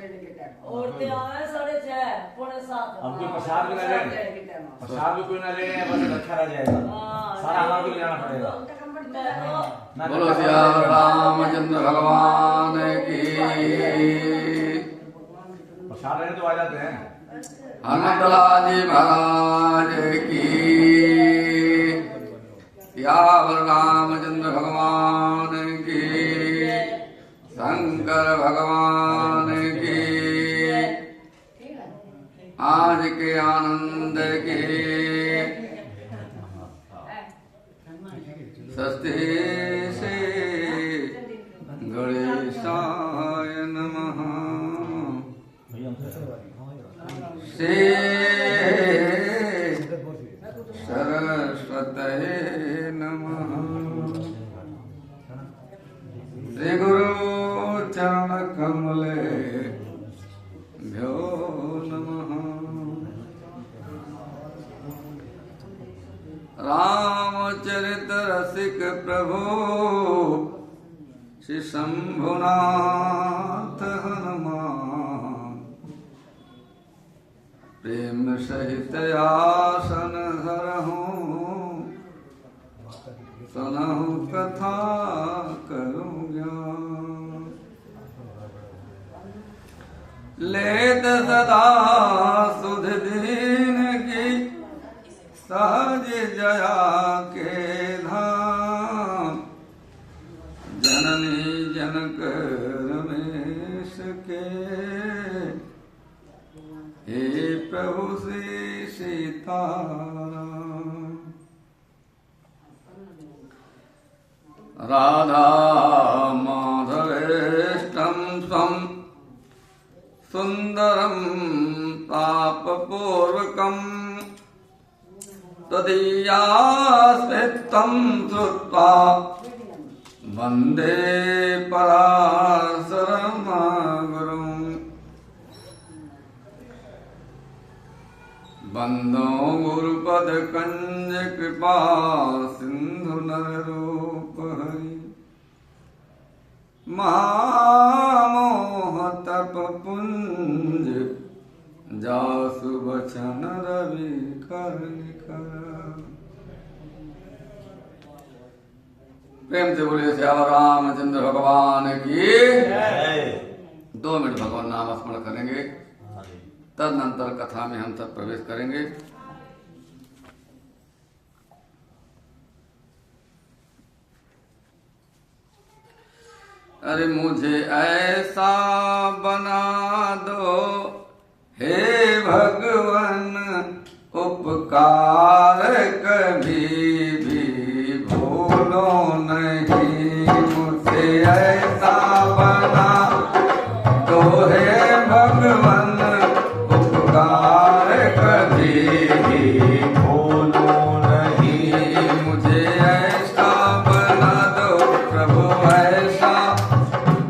औरतें आए 6:30 पौने 7। अब कोई प्रसाद भी ना ले, प्रसाद भी कोई ना ले, बस रखा रह जाएगा, सारा हमारे को ले जाना पड़ेगा। बोलो सिया रामचंद्र भगवान की। प्रसाद रहने तो आ जाते हैं। हनुमतलाल जी महाराज की। सियावर रामचंद्र भगवान की। शंकर भगवान की। आज के आनंद की। स्वस्ति से गणेशाय नमः। से सरस्वतये नमः। श्री गुरु चरण कमले भ्यो नमः। रामचरित रसिक प्रभु श्री शंभुनाथ हनुमान। प्रेम सहित आसन धरहूं सुनहु कथा करूं ज्ञान। लेत सदा सुध दीन की सहज जया के धाम। जननी जनक रमेश के हे प्रभु श्री सीताराम। राधा माधवेष्टं स्वं सुंदरं पापपूर्वकम्। तदीयास्मितं श्रुत्वा वन्दे पराशरमागुरुम्। बंदो गुरुपद कंज कृपा सिंधु नररूप हरि। महामोह तप पुंज जासु बचन रवि कर निकर। प्रेम से बोलिए श्याम रामचंद्र भगवान की। 2 मिनट भगवान नाम स्मरण करेंगे, तदनंतर कथा में हम सब प्रवेश करेंगे। अरे मुझे ऐसा बना दो हे भगवान, उपकार कभी भी भूलो नहीं। मुझे ऐसा बना दो हे भगवान, उपकार कभी भी भूलो नहीं। मुझे ऐसा बना दो प्रभु, ऐसा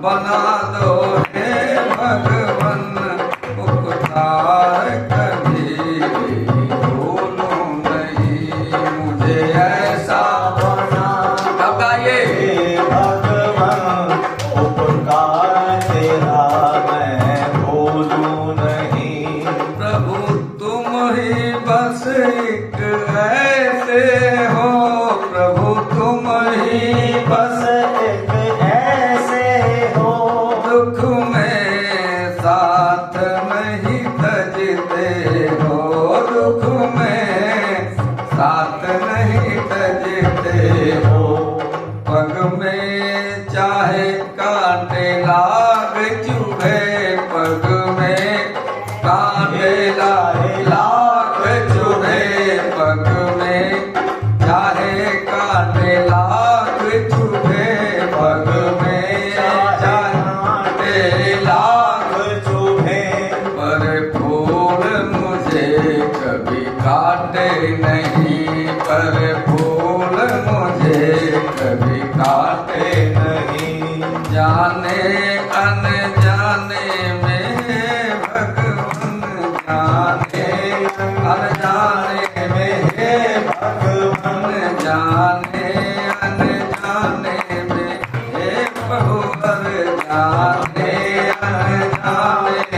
बना दो हे भगवान, उपकार कभी भी भूलो नहीं। मुझे ऐसा बना दो भगवान, उपकार तेरा मैं भूलूं नहीं। प्रभु तुम ही बस एक ऐसे हो, प्रभु तुम ही बस एक ऐसे हो, दुख में साथ नहीं तजते हो। दुख में साथ नहीं तजते हो। पग में चाहे कांटे लाग चुभे, पग में कांटे लाग चुभे। पग में चाहे कांटे लाग चुभे, पग में चाहे लाग चुभे। पर फूल मुझे कभी काटे नहीं, पर फूल मुझे कभी काटे नहीं। जाने अनजाने में भगवान, जाने अनजाने में भगवान, जाने अनजाने में हे प्रभु, जाने अनजाने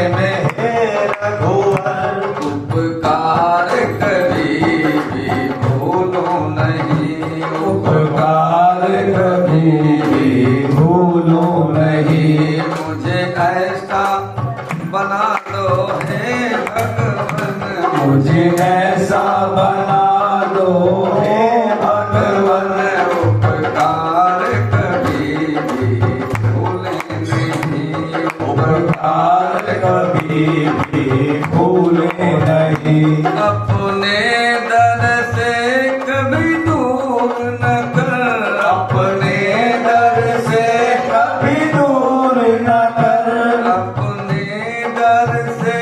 ऐसा बना दो हे भगवन, मुझे ऐसा बना दो हे भगवन, उपकार कभी भी भूले नहीं, उपकार कभी भी भूले नहीं। अपने दर से कभी दूर न कर, अपने दर से कभी दूर न कर, अपने दर से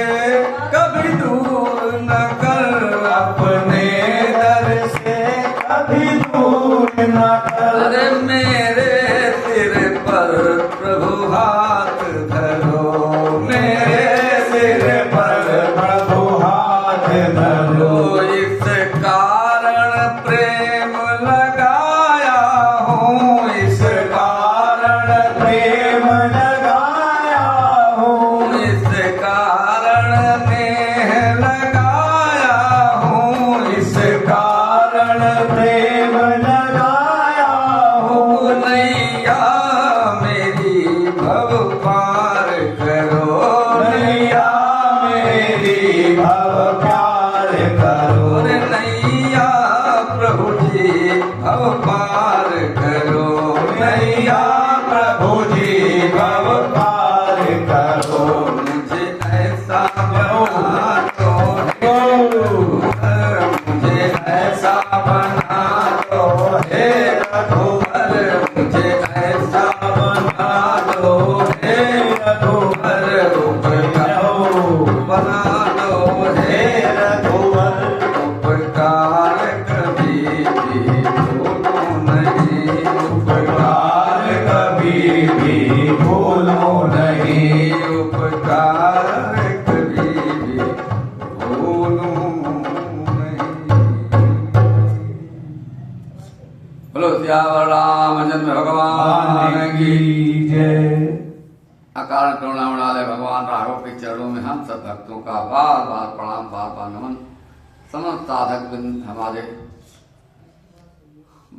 कभी दूर न कर, अपने दर से कभी दूर न कर। अरे मेरे सिर पर प्रभु हाथ धरो, मेरे सिर पर प्रभु हाथ धरो, इस कारण प्रेम लगाया हूँ, इस कारण प्रेम लगाया हूँ, इस कारण नेह लगाया हूँ, इस कारण प्रेम लगाया हूँ। नैया मेरी भव पार करो, नैया मेरी भव प्यार करो, और नैया प्रभु जी भव पार करो, नैया प्रभु जी भव पार करो। मुझे ऐसा बना दो मुझे ऐसा बना दो हे रघुवर, मुझे ऐसा बना दो हे रघुवर, बना दो हे रघुवर, उपकार कभी भी भूलो नहीं, उपकार कभी भी भूलो नहीं, उपकार कभी भी भूलो नहीं। बोलो सियावर रामचंद्र भगवान की। जय। अकारण करुणा वाले भगवान राघव के चरणों में हम सब भक्तों का बार बार प्रणाम, बार बार नमन। समस्त साधक बिंद हमारे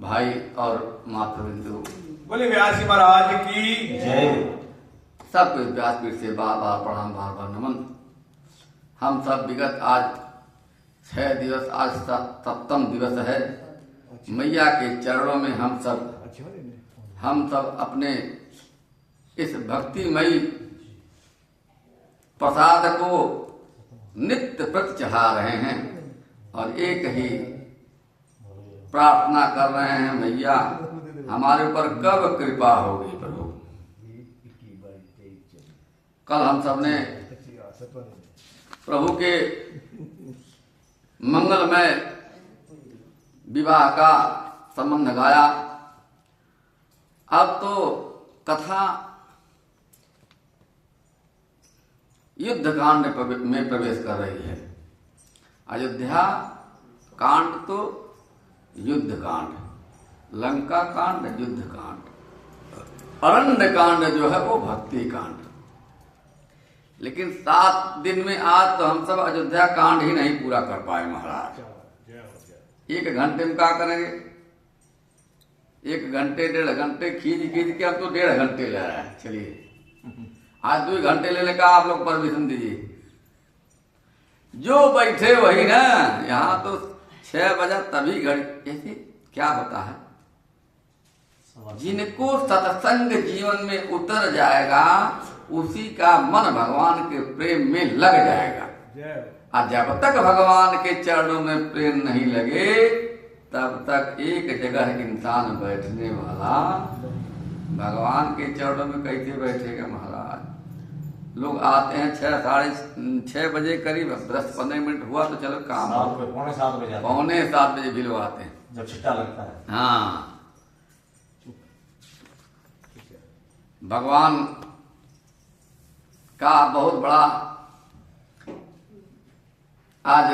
भाई और मातृ बिंदु, बोले व्यास जी महाराज की जय। सबको व्यासपीठ से बार बार प्रणाम, बार बार नमन। हम सब विगत आज 6 दिवस, आज 7वां दिवस है, मैया के चरणों में हम सब अपने इस भक्तिमयी प्रसाद को नित्य प्रति चढ़ा रहे हैं और एक ही प्रार्थना कर रहे हैं, मैया हमारे ऊपर कब कृपा होगी प्रभु। कल हम सब ने प्रभु के मंगलमय विवाह का संबंध गाया। अब तो कथा युद्ध कांड में प्रवेश कर रही है। अयोध्या कांड तो युद्ध कांड, लंका कांड युद्ध कांड, अरण्य कांड जो है वो भक्ति कांड। लेकिन 7 दिन में आज तो हम सब अयोध्या कांड ही नहीं पूरा कर पाए महाराज। 1 घंटे में क्या करेंगे? 1 घंटे 1.5 घंटे खींच के हम तो 1.5 घंटे ले रहे हैं। चलिए आज 2 घंटे लेने का आप लोग परमिशन दीजिए। जो बैठे वही ना, यहाँ तो 6 बजा तभी घड़ी। ऐसे क्या होता है, जिनको सत्संग जीवन में उतर जाएगा उसी का मन भगवान के प्रेम में लग जाएगा। और जब तक भगवान के चरणों में प्रेम नहीं लगे तब तक एक जगह इंसान बैठने वाला भगवान के चरणों में कैसे बैठेगा महाराज। लोग आते हैं 6, साढ़े 6 बजे करीब, 10-15 मिनट हुआ तो चलो काम, पौने 7 बजे, पौने 7 बजे भी लोग आते हैं जब छिट्टा लगता है। हाँ, भगवान का बहुत बड़ा आज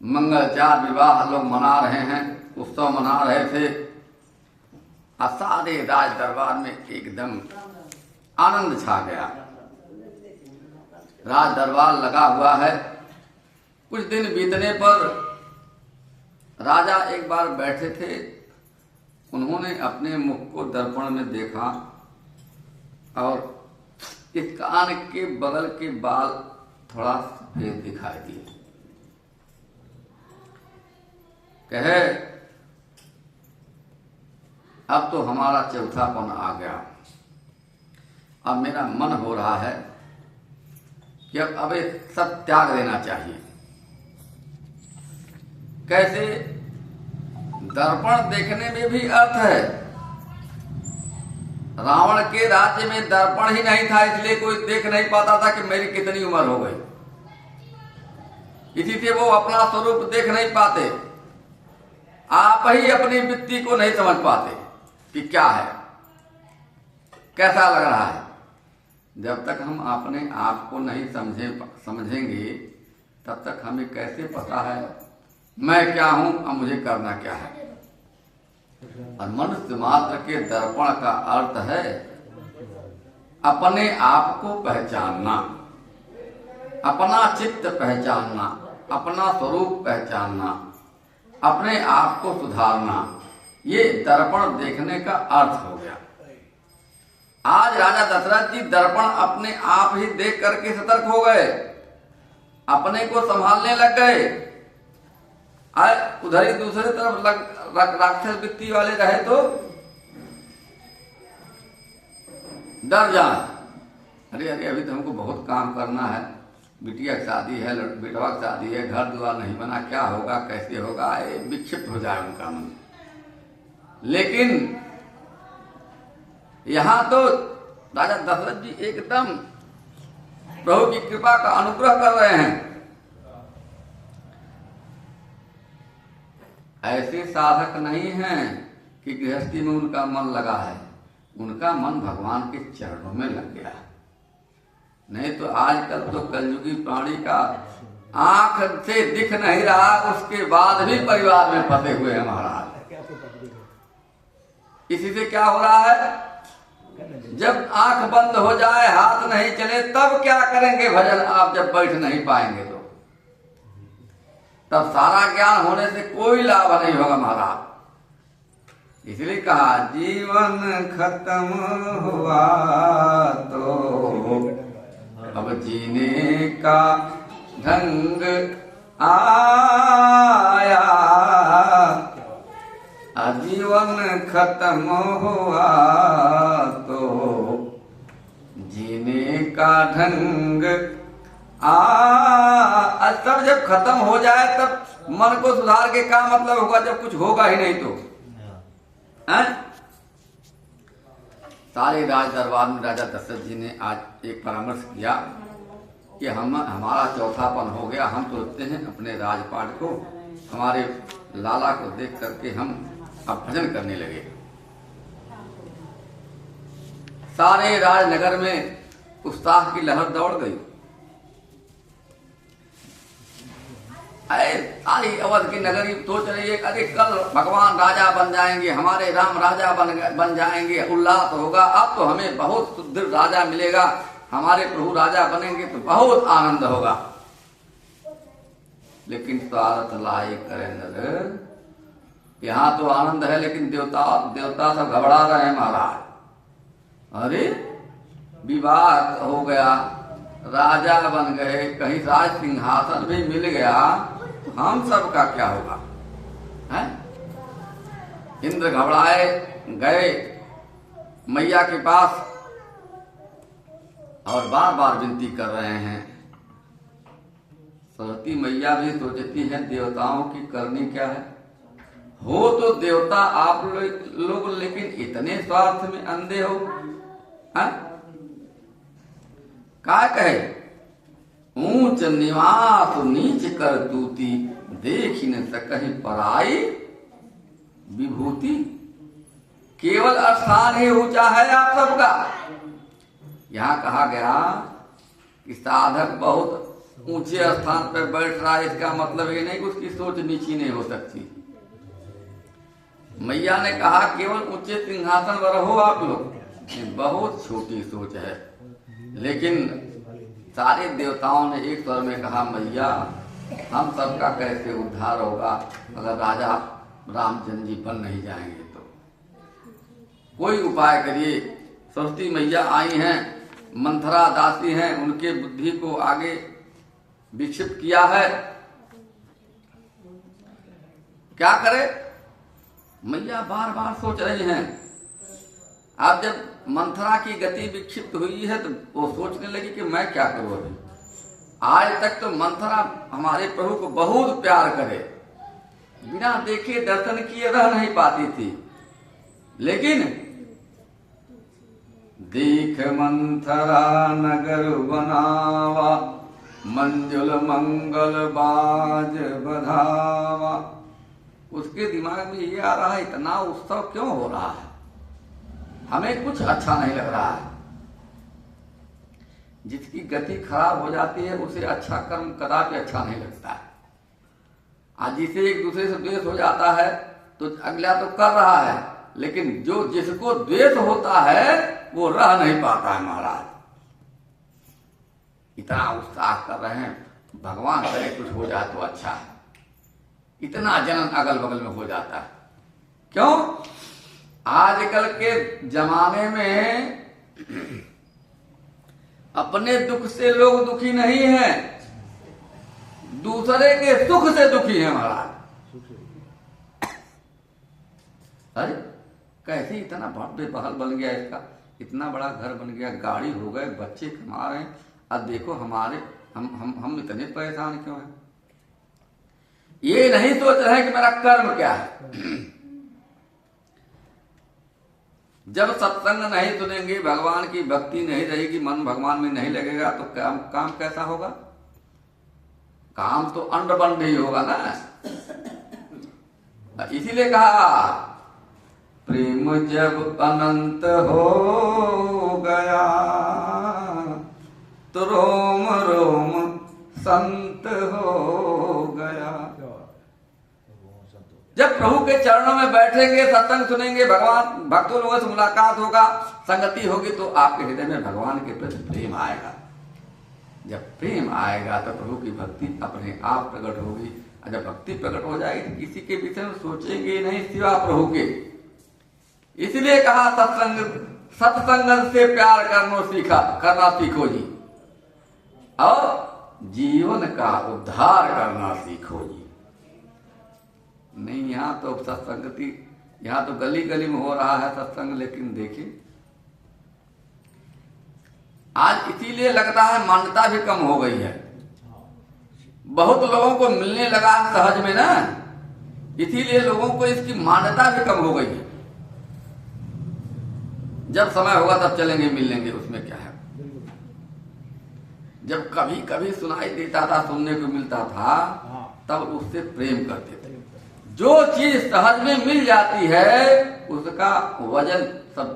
मंगलचार विवाह लोग मना रहे हैं, उत्सव मना रहे थे। और सारे राज दरबार में एकदम आनंद छा गया। राज दरबार लगा हुआ है। कुछ दिन बीतने पर राजा एक बार बैठे थे, उन्होंने अपने मुख को दर्पण में देखा और इस कान के बगल के बाल थोड़ा सफेद दिखाई दिए। कहे अब तो हमारा चौथापन आ गया, अब मेरा मन हो रहा है कि अब ये सब त्याग देना चाहिए। कैसे? दर्पण देखने में भी अर्थ है। रावण के राज्य में दर्पण ही नहीं था, इसलिए कोई देख नहीं पाता था कि मेरी कितनी उम्र हो गई। इसी से वो अपना स्वरूप देख नहीं पाते। आप ही अपनी वृत्ति को नहीं समझ पाते कि क्या है, कैसा लग रहा है। जब तक हम अपने आप को नहीं समझेंगे तब तक हमें कैसे पता है मैं क्या हूं और मुझे करना क्या है। और मनुष्य मात्र के दर्पण का अर्थ है अपने आप को पहचानना, अपना चित्त पहचानना, अपना स्वरूप पहचानना, अपने आप को सुधारना। ये दर्पण देखने का अर्थ हो गया। आज राजा दशरथ जी दर्पण अपने आप ही देख करके सतर्क हो गए, अपने को संभालने लग गए। उधर ही दूसरी तरफ राक्षस वृत्ति वाले रहे तो डर जाए, अरे अरे अभी तो हमको बहुत काम करना है, बिटिया की शादी है, बेटवा की शादी है, घर द्वार नहीं बना, क्या होगा, कैसे होगा, विक्षिप्त हो जाए उनका मन। लेकिन यहां तो राजा दशरथ जी एकदम प्रभु की कृपा का अनुग्रह कर रहे हैं। ऐसे साधक नहीं हैं कि गृहस्थी में उनका मन लगा है, उनका मन भगवान के चरणों में लग गया। नहीं तो आजकल तो कलयुगी प्राणी का आंख से दिख नहीं रहा, उसके बाद भी परिवार में फंसे हुए हैं महाराज। इसी से क्या हो रहा है, जब आंख बंद हो जाए, हाथ नहीं चले, तब क्या करेंगे भजन आप जब बैठ नहीं पाएंगे तो तब सारा ज्ञान होने से कोई लाभ नहीं होगा महाराज। इसलिए कहा जीवन खत्म हुआ तो अब जीने का ढंग आया, जीवन खत्म हुआ तो जीने का ढंग सब जब खत्म हो जाए तब मन को सुधार के क्या मतलब होगा, जब कुछ होगा ही नहीं तो है? सारे राज दरबार में राजा दशरथ जी ने आज एक परामर्श किया कि हमारा चौथापन हो गया, हम सोचते हैं अपने राजपाट को, हमारे लाला को देख करके हम अब भजन करने लगे। सारे राजनगर में उत्साह की लहर दौड़ गई। सारी अवध की नगरी सोच रही है, अरे कल भगवान राजा बन जाएंगे, हमारे राम राजा बन जाएंगे, उल्लास होगा, अब तो हमें बहुत सुदृढ़ राजा मिलेगा, हमारे प्रभु राजा बनेंगे तो बहुत आनंद होगा। लेकिन स्वार्थ लाई करे नर, यहाँ तो आनंद है लेकिन देवता सब घबरा रहे हैं महाराज। अरे विवाह हो गया, राजा बन गए, कहीं राज सिंहासन भी मिल गया, तो हम सब का क्या होगा है? इंद्र घबराए गए मैया के पास और बार बार विनती कर रहे हैं। सरस्वती मैया भी सोचती है देवताओं की करनी क्या है, हो तो देवता आप लोग लेकिन इतने स्वार्थ में अंधे हो। क्या कहे, ऊंच निवास नीच कर तूती, देख न सकहि पराई विभूति। केवल स्थान ही ऊंचा है आप सबका। यहाँ कहा गया कि साधक बहुत ऊंचे स्थान पर बैठ रहा है, इसका मतलब ये नहीं कि उसकी सोच नीची नहीं हो सकती। मैया ने कहा केवल ऊंचे सिंहासन पर रहो आप लोग, बहुत छोटी सोच है। लेकिन सारे देवताओं ने एक स्वर में कहा मैया हम सबका कैसे उद्धार होगा अगर राजा रामचंद्र जी बन नहीं जाएंगे तो कोई उपाय करिए। सरस्वती मैया आई हैं, मंथरा दासी हैं, उनके बुद्धि को आगे विक्षिप्त किया है। क्या करे? मैया बार बार सोच रही हैं। अब जब मंथरा की गति विक्षिप्त हुई है तो वो सोचने लगी कि मैं क्या करूं अभी। आज तक तो मंथरा हमारे प्रभु को बहुत प्यार करे, बिना देखे दर्शन किए रह नहीं पाती थी, लेकिन देख मंथरा नगर बनावा, मंजुल मंगल बाज बधावा। उसके दिमाग में ये आ रहा है, इतना उत्सव क्यों हो रहा है, हमें कुछ अच्छा नहीं लग रहा है। जिसकी गति खराब हो जाती है उसे अच्छा कर्म कदापि अच्छा नहीं लगता है। आज जिसे एक दूसरे से द्वेष हो जाता है तो अगला तो कर रहा है, लेकिन जो जिसको द्वेष होता है वो रह नहीं पाता है। महाराज इतना उत्साह कर रहे हैं, भगवान करे कुछ हो जाए तो अच्छा है। इतना जलन अगल बगल में हो जाता है। क्यों? आजकल के जमाने में अपने दुख से लोग दुखी नहीं हैं, दूसरे के सुख से दुखी हैं। महाराज अरे कैसे इतना भव्य महल बन गया इसका, इतना बड़ा घर बन गया, गाड़ी हो गए, बच्चे कमा रहे हैं, अब देखो हमारे हम इतने परेशान क्यों हैं? ये नहीं सोच रहे हैं कि मेरा कर्म क्या है। जब सत्संग नहीं सुनेंगे, भगवान की भक्ति नहीं रहेगी, मन भगवान में नहीं लगेगा तो काम कैसा होगा? काम तो अंड बंड ही होगा ना। इसीलिए कहा प्रेम जब अनंत हो गया तो रोम रोम संत हो गया। जब प्रभु के चरणों में बैठेंगे, सत्संग सुनेंगे, भगवान भक्तों लोगों से मुलाकात होगा, संगति होगी, तो आपके हृदय में भगवान के प्रति प्रेम आएगा। जब प्रेम आएगा तो प्रभु की भक्ति अपने आप प्रकट होगी। और जब भक्ति प्रकट हो जाएगी तो किसी के विषय में सोचेंगे नहीं सिवा प्रभु के। इसलिए कहा सत्संग से प्यार करना सीखो जी, और जीवन का उद्धार करना सीखो जी। नहीं, यहाँ तो सत्संगति, यहाँ तो गली गली में हो रहा है सत्संग, लेकिन देखिए आज इसीलिए लगता है मान्यता भी कम हो गई है। बहुत लोगों को मिलने लगा सहज में ना, इसीलिए लोगों को इसकी मान्यता भी कम हो गई है। जब समय होगा तब चलेंगे मिल लेंगे, उसमें क्या है। जब कभी कभी सुनाई देता था, सुनने को मिलता था, तब उससे प्रेम करते थे। जो चीज सहज में मिल जाती है उसका वजन सब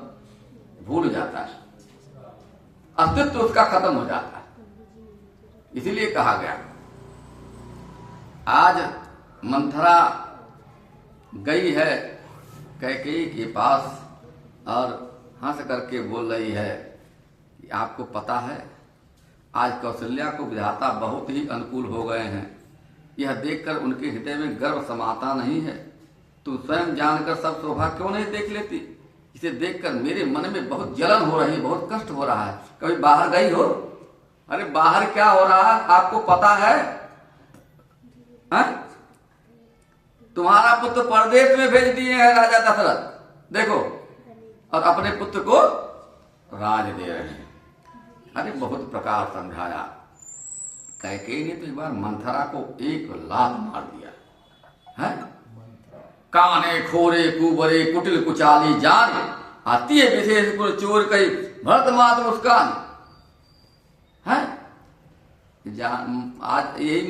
भूल जाता है, अस्तित्व उसका खत्म हो जाता है। इसीलिए कहा गया, आज मंथरा गई है कैकेयी के पास और हंस करके बोल रही है कि आपको पता है आज कौशल्या को विधाता बहुत ही अनुकूल हो गए हैं। यह देखकर उनके हृदय में गर्व समाता नहीं है। तुम स्वयं जानकर सब शोभा क्यों नहीं देख लेती? इसे देखकर मेरे मन में बहुत जलन हो रही है, बहुत कष्ट हो रहा है। कभी बाहर गई हो? अरे बाहर क्या हो रहा है आपको पता है? तुम्हारा पुत्र परदेश में भेज दिए हैं राजा दशरथ, देखो, और अपने पुत्र को राज दे रहे हैं। अरे बहुत प्रकार समझाया। कैकेयी ने तो एक बार मंथरा को एक लात मार दिया है। काने खोरे कुबरे कुटिल कुचाली जान, आती है विशेष पुर चोर कही भरत मात मुस्कान है। आज यही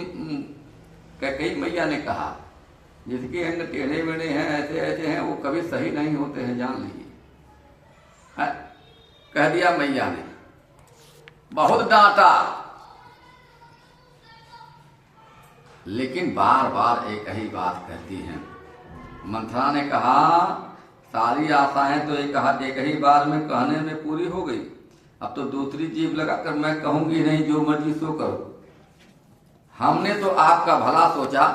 कैकेयी मैया ने कहा, जिसके अंग टेढ़े मेढ़े हैं, ऐसे ऐसे हैं, वो कभी सही नहीं होते हैं, जान लीजिए। कह दिया मैया ने, बहुत डांटा, लेकिन बार बार एक ही बात कहती हैं। मंथरा ने कहा सारी आशाएं तो एक ही बार में कहने में पूरी हो गई, अब तो दूसरी जीभ लगाकर मैं कहूंगी नहीं, जो मर्जी सो करो। हमने तो आपका भला सोचा,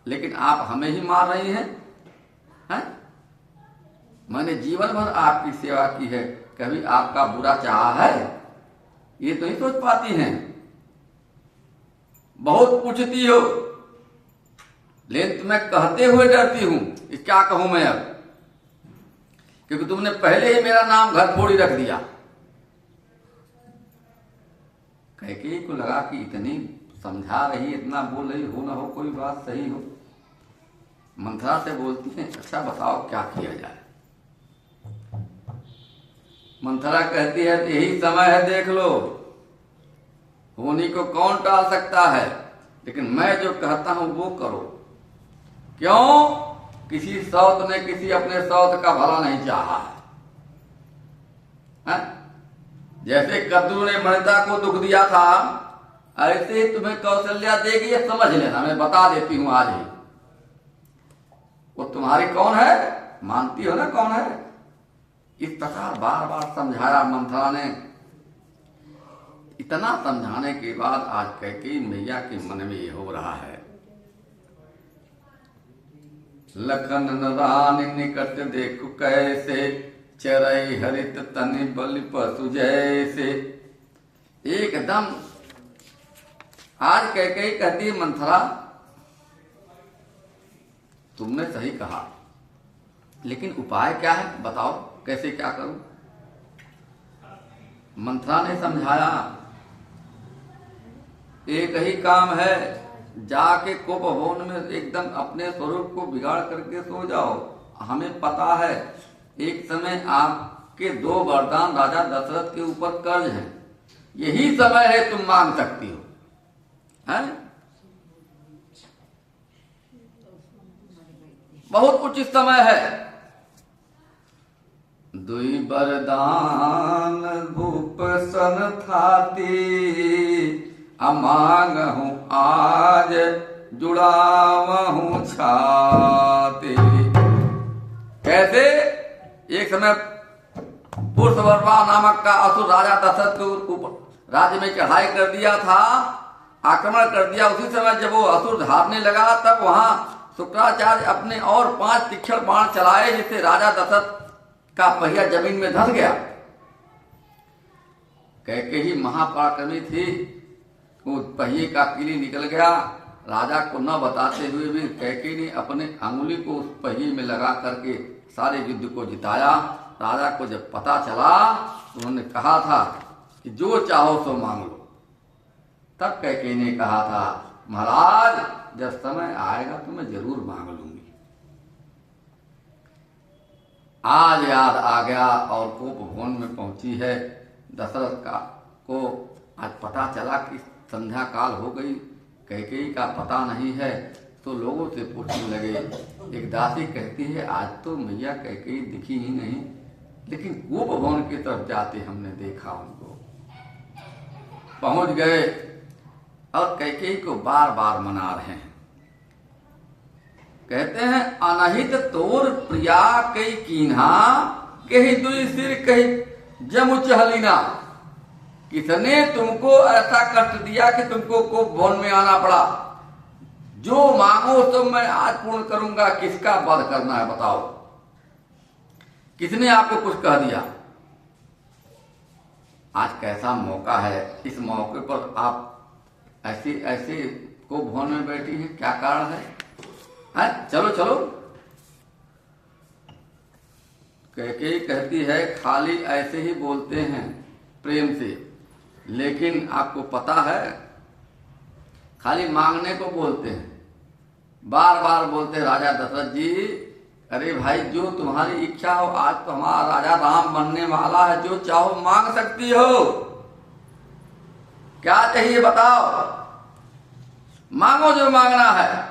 लेकिन आप हमें ही मार रही हैं। मैंने जीवन भर आपकी सेवा की है, कभी आपका बुरा चाहा है? ये तो नहीं सोच पाती हैं। बहुत पूछती हो, लेकिन तुम्हें कहते हुए डरती हूं। क्या कहूं मैं अब, क्योंकि तुमने पहले ही मेरा नाम घर फोड़ी रख दिया। कैकेयी को लगा कि इतनी समझा रही, इतना बोल रही, हो ना हो कोई बात सही हो। मंथरा से बोलती है, अच्छा बताओ क्या किया जाए। मंथरा कहती है, यही समय है, देख लो, होनी को कौन टाल सकता है, लेकिन मैं जो कहता हूं वो करो। क्यों? किसी सौत ने किसी अपने सौत का भला नहीं चाहा है? जैसे कद्रू ने मणिता को दुख दिया था, ऐसे ही तुम्हें कौशल्या देगी, ये समझ लेना। मैं बता देती हूं आज ही। वो तुम्हारी कौन है, मानती हो ना कौन है? इस प्रकार बार बार समझाया मंथरा ने। इतना समझाने के बाद आज कैकेयी मैया के मन में ये हो रहा है, लखन रानी निकट देखो कैसे, चरई हरित तनि बलि पशु जैसे। एकदम आज कैकेयी कहती, मंथरा तुमने सही कहा, लेकिन उपाय क्या है, बताओ कैसे क्या करूं? मंथरा ने समझाया, एक ही काम है, जाके कोप भवन में एकदम अपने स्वरूप को बिगाड़ करके सो जाओ। हमें पता है एक समय आपके 2 वरदान राजा दशरथ के ऊपर कर्ज हैं, यही समय है तुम मांग सकती हो, हैं? बहुत उचित समय है। 2 वरदान भूप सन थाती, अमांग हूं आज जुड़ावहूं छाती। कैसे? एक समय पुरुषवर्मा नामक का असुर राजा दशरथ के ऊपर राज्य में चढ़ाई कर दिया था, आक्रमण कर दिया। उसी समय जब वो असुर हारने लगा, तब वहां शुक्राचार्य अपने और 5 तीक्ष्ण बाण चलाए, जिससे राजा दशरथ का पहिया जमीन में धंस गया। कैकेयी महापराक्रमी थी, वो पहिए का कीली निकल गया। राजा को न बताते हुए भी कैकेयी ने अपने अंगुली को उस पहिए में लगा करके सारे युद्ध को जिताया। राजा को जब पता चला, उन्होंने कहा था कि जो चाहो सो मांग लो। तब कैकेयी ने कहा था, महाराज जब समय आएगा तो मैं जरूर मांग लूंगी। आज याद आ गया और कोप भवन में पहुंची है। दशरथ को आज पता चला कि संध्या काल हो गई, कैकेयी का पता नहीं है, तो लोगों से पूछने लगे। एक दासी कहती है, आज तो मैया कैकेयी दिखी ही नहीं, लेकिन कोप भवन की तरफ जाते हमने देखा उनको। पहुंच गए और कैकेयी को बार बार मना रहे हैं। कहते हैं, अनहित तोर प्रिया कई कीन्हा, कही दुई सिर कही जमु चहलीना। किसने तुमको ऐसा कष्ट दिया कि तुमको कोप भवन में आना पड़ा? जो मांगो तो मैं आज पूर्ण करूंगा। किसका वध करना है बताओ? किसने आपको कुछ कह दिया? आज कैसा मौका है, इस मौके पर आप ऐसे ऐसे कोप भवन में बैठी हैं, क्या कारण है? चलो चलो। कैकेयी कहती है, खाली ऐसे ही बोलते हैं प्रेम से, लेकिन आपको पता है खाली मांगने को बोलते हैं। बार बार बोलते, राजा दशरथ जी, अरे भाई जो तुम्हारी इच्छा हो, आज तो हमारा राजा राम बनने वाला है, जो चाहो मांग सकती हो। क्या चाहिए बताओ? मांगो जो मांगना है।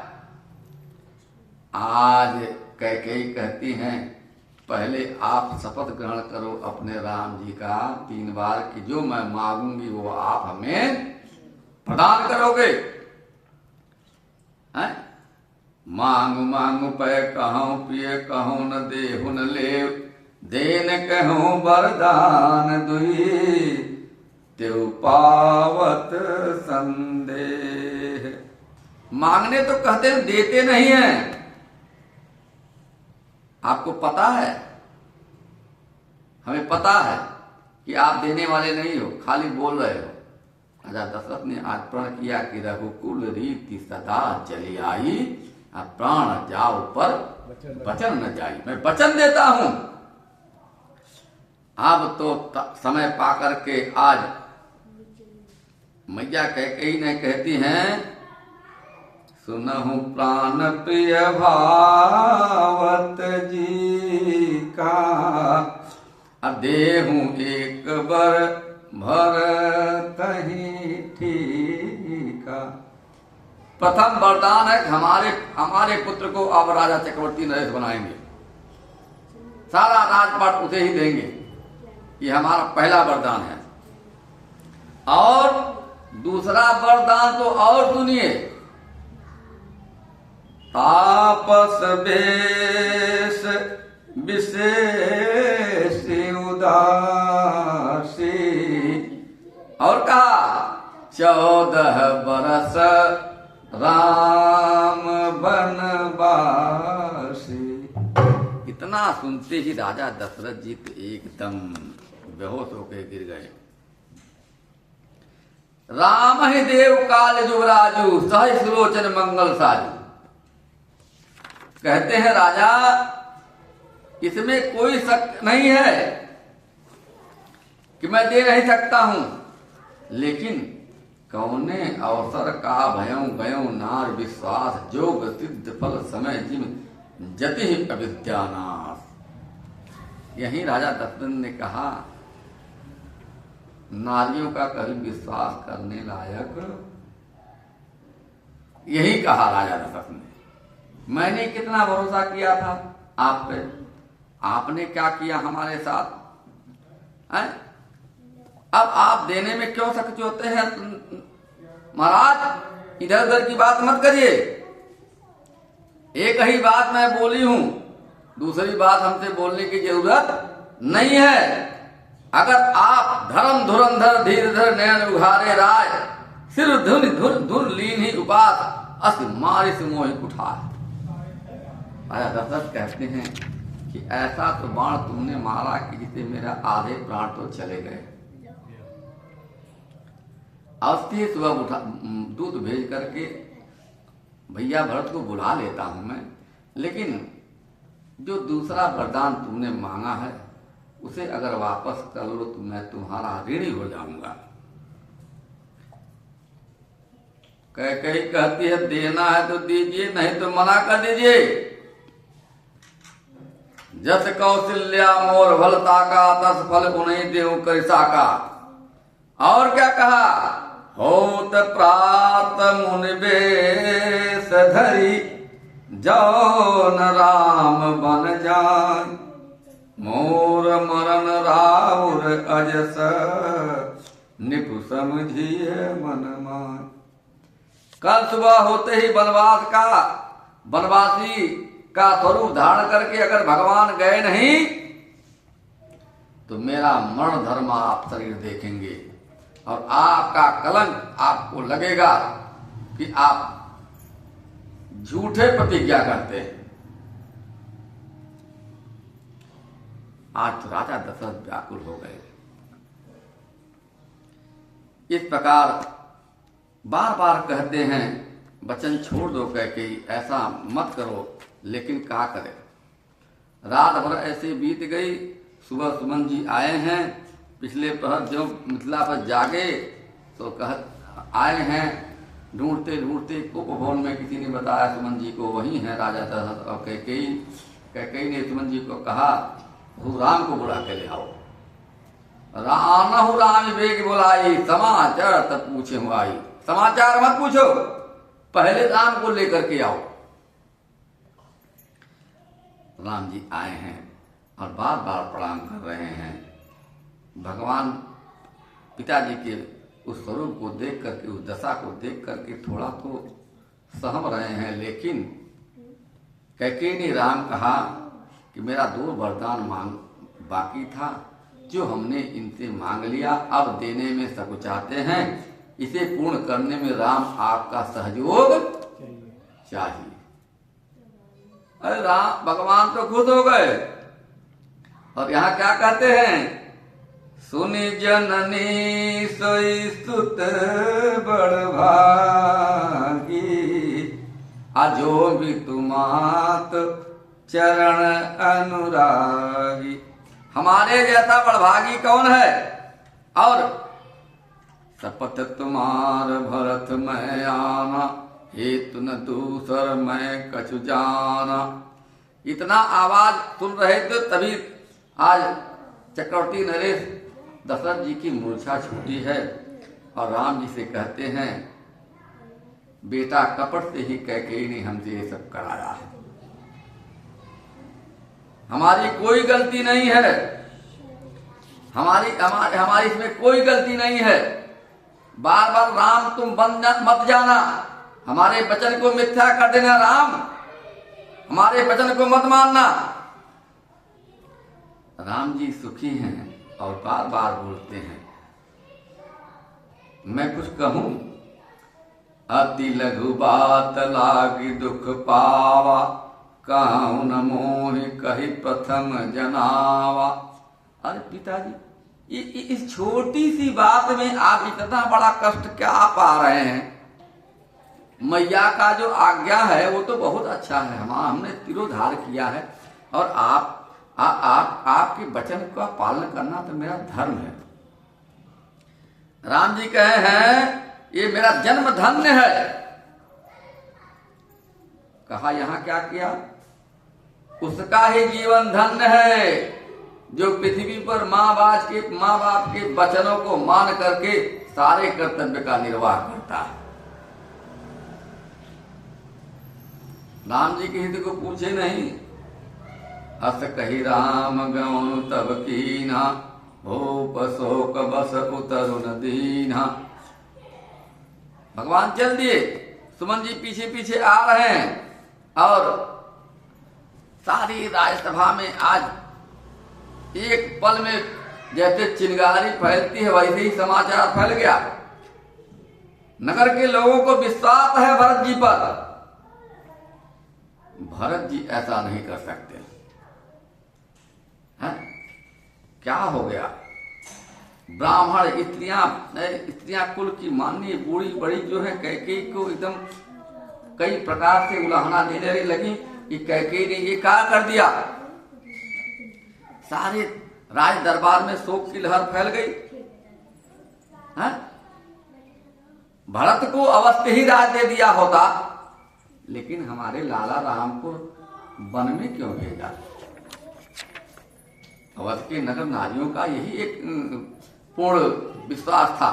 आज कैकेयी कहती हैं, पहले आप शपथ ग्रहण करो अपने राम जी का 3 बार कि जो मैं मांगूंगी वो आप हमें प्रदान करोगे। हैं? मांगू मांगू पै कहूं, प्रिय कहूं न देहु न लेव, देन कहूं वरदान दुई, त्यों पावत संदेह। मांगने तो कहते हैं, देते नहीं है। आपको पता है, हमें पता है कि आप देने वाले नहीं हो, खाली बोल रहे हो। राजा दशरथ ने आज प्रण किया कि रघुकुल रीति सदा चली आई, अब प्राण जाओ पर वचन न जाई। मैं वचन देता हूं। अब तो समय पाकर के आज मैया कैकेयी ने कहती हैं, सुनहु प्राण प्रिय भावत जी का, अब देहूं एक बर भर कहीं ठीका। प्रथम वरदान है कि हमारे पुत्र को अब राजा चक्रवर्ती नरेश बनाएंगे, सारा राजपाट उसे ही देंगे। ये हमारा पहला वरदान है। और दूसरा वरदान तो और सुनिए, तापस बेश विशेष उदासी, और कहा 14 बरस राम बनवासी। इतना सुनते ही राजा दशरथ जी तो एकदम बेहोश होकर गिर गए। राम ही देव काल युवराजू, सहज सुलोचन मंगल साजू। कहते हैं राजा, इसमें कोई शक नहीं है कि मैं दे नहीं सकता हूं, लेकिन कौने अवसर का भयं गयो नार विश्वास, जोग सिद्ध फल समय जिम जति अविद्यानाश। यही राजा दशरथ ने कहा, नारियों का कभी विश्वास करने लायक, यही कहा राजा दशरथ ने। मैंने कितना भरोसा किया था आप पे, आपने क्या किया हमारे साथ है? अब आप देने में क्यों सकचोते हैं? महाराज इधर उधर की बात मत करिए। एक ही बात मैं बोली हूं, दूसरी बात हमसे बोलने की जरूरत नहीं है। अगर आप धर्म धुरंधर धीरधर नयन उघारे राय, सिर धुन धुर धुर लीन ही उपास, अस मारिस मोहि कुठार। राजा दशरथ कहते हैं कि ऐसा तो बाण तुमने मारा कि जिससे मेरा आधे प्राण तो चले गए। अवस्थी सुबह उठा दूध भेज करके भैया भरत को बुला लेता हूं मैं, लेकिन जो दूसरा वरदान तुमने मांगा है उसे अगर वापस कर लो तो मैं तुम्हारा ऋणी हो जाऊंगा। कैकेयी कहती है, देना है तो दीजिए, नहीं तो मना कर दीजिए। जस कौशल्या मोर भलता का, तस फल उन्हें देव करिसा का। और क्या कहा, होत प्रात मुनि बेश धरी, जौन राम बन जाय, मोर मरण राउर अजस, निपु समझिए मन मान। कल सुबह होते ही वनवासी का स्वरूप धारण करके अगर भगवान गए नहीं तो मेरा मरण धर्म आप शरीर देखेंगे, और आपका कलंक आपको लगेगा कि आप झूठे प्रतिज्ञा करते हैं। आज तो राजा दशरथ व्याकुल हो गए। इस प्रकार बार बार कहते हैं, वचन छोड़ दो कैकेयी, ऐसा मत करो, लेकिन क्या करे। रात भर ऐसे बीत गई। सुबह सुमन जी आए हैं, पिछले प्रहर जो मिथिला पर जागे तो आए हैं, ढूंढते ढूंढते उपभवन में किसी ने बताया सुमन जी को वही है राजा दशरथ और कैकेयी ने सुमन जी को कहा, राम को बुला के ले आओ। राम वेग बुलाई, समाचार तब पूछे हूँ आई। समाचार मत पूछो, पहले राम को लेकर के आओ। राम जी आए हैं और बार बार प्रणाम कर रहे हैं। भगवान पिताजी के उस स्वरूप को देख करके, उस दशा को देख करके थोड़ा तो सहम रहे हैं, लेकिन कैकेयी ने राम कहा कि मेरा 2 वरदान मांग बाकी था, जो हमने इनसे मांग लिया, अब देने में सकुचाते हैं, इसे पूर्ण करने में राम आपका सहयोग चाहिए। अरे राम भगवान तो खुश हो गए, और यहाँ क्या कहते हैं सुनि जननी सोई सुत बड़ भागी, अजो भी तुमात चरण अनुरागी। हमारे जैसा बड़भागी कौन है? और शपथ तुम्हार भरत मैं आना, हेतु न दूसर मैं कछु जाना। इतना आवाज सुन रहे थे तभी आज चक्रवर्ती नरेश दशरथ जी की मूर्छा छूटी है और राम जी से कहते हैं, बेटा कपट से ही कैकेयी ने हमसे ये सब कराया है, हमारी कोई गलती नहीं है, हमारी इसमें कोई गलती नहीं है। बार बार राम तुम मत जाना, हमारे वचन को मिथ्या कर देना, राम हमारे वचन को मत मानना। राम जी सुखी हैं और बार बार बोलते हैं, मैं कुछ कहूं? अति लघु बात लागी दुख पावा, कहूं न मोहि कही प्रथम जनावा। अरे पिताजी, इस छोटी सी बात में आप इतना बड़ा कष्ट क्या पा रहे हैं? मैया का जो आज्ञा है वो तो बहुत अच्छा है, हमने तिरोधार किया है और आपके वचन का पालन करना तो मेरा धर्म है। राम जी कहे हैं, ये मेरा जन्म धन्य है। कहा यहां क्या किया? उसका ही जीवन धन्य है जो पृथ्वी पर माँ बाप के वचनों को मान करके सारे कर्तव्य का निर्वाह करता है। राम जी के हित को पूछे नहीं, अस कही राम गौन तब कीना, भूप शोक बस उतरु न दीना। भगवान चल दिए, सुमन जी पीछे पीछे आ रहे हैं और सारी राज्यसभा में आज एक पल में जैसे चिंगारी फैलती है वैसे ही समाचार फैल गया। नगर के लोगों को विश्वास है भरत जी पर। भरत जी ऐसा नहीं कर सकते हैं? क्या हो गया? ब्राह्मण स्त्रियां कुल की माननीय बूढ़ी बड़ी जो है कैकेयी को एकदम कई प्रकार से उलाहना देने लगी कि कैकेयी ने ये क्या कर दिया। सारे राज दरबार में शोक की लहर फैल गई है? भरत को अवश्य ही राज दे दिया होता, लेकिन हमारे लाला राम को वन में क्यों भेजा? अवध के नगर नारियों का यही एक पूर्ण विश्वास था।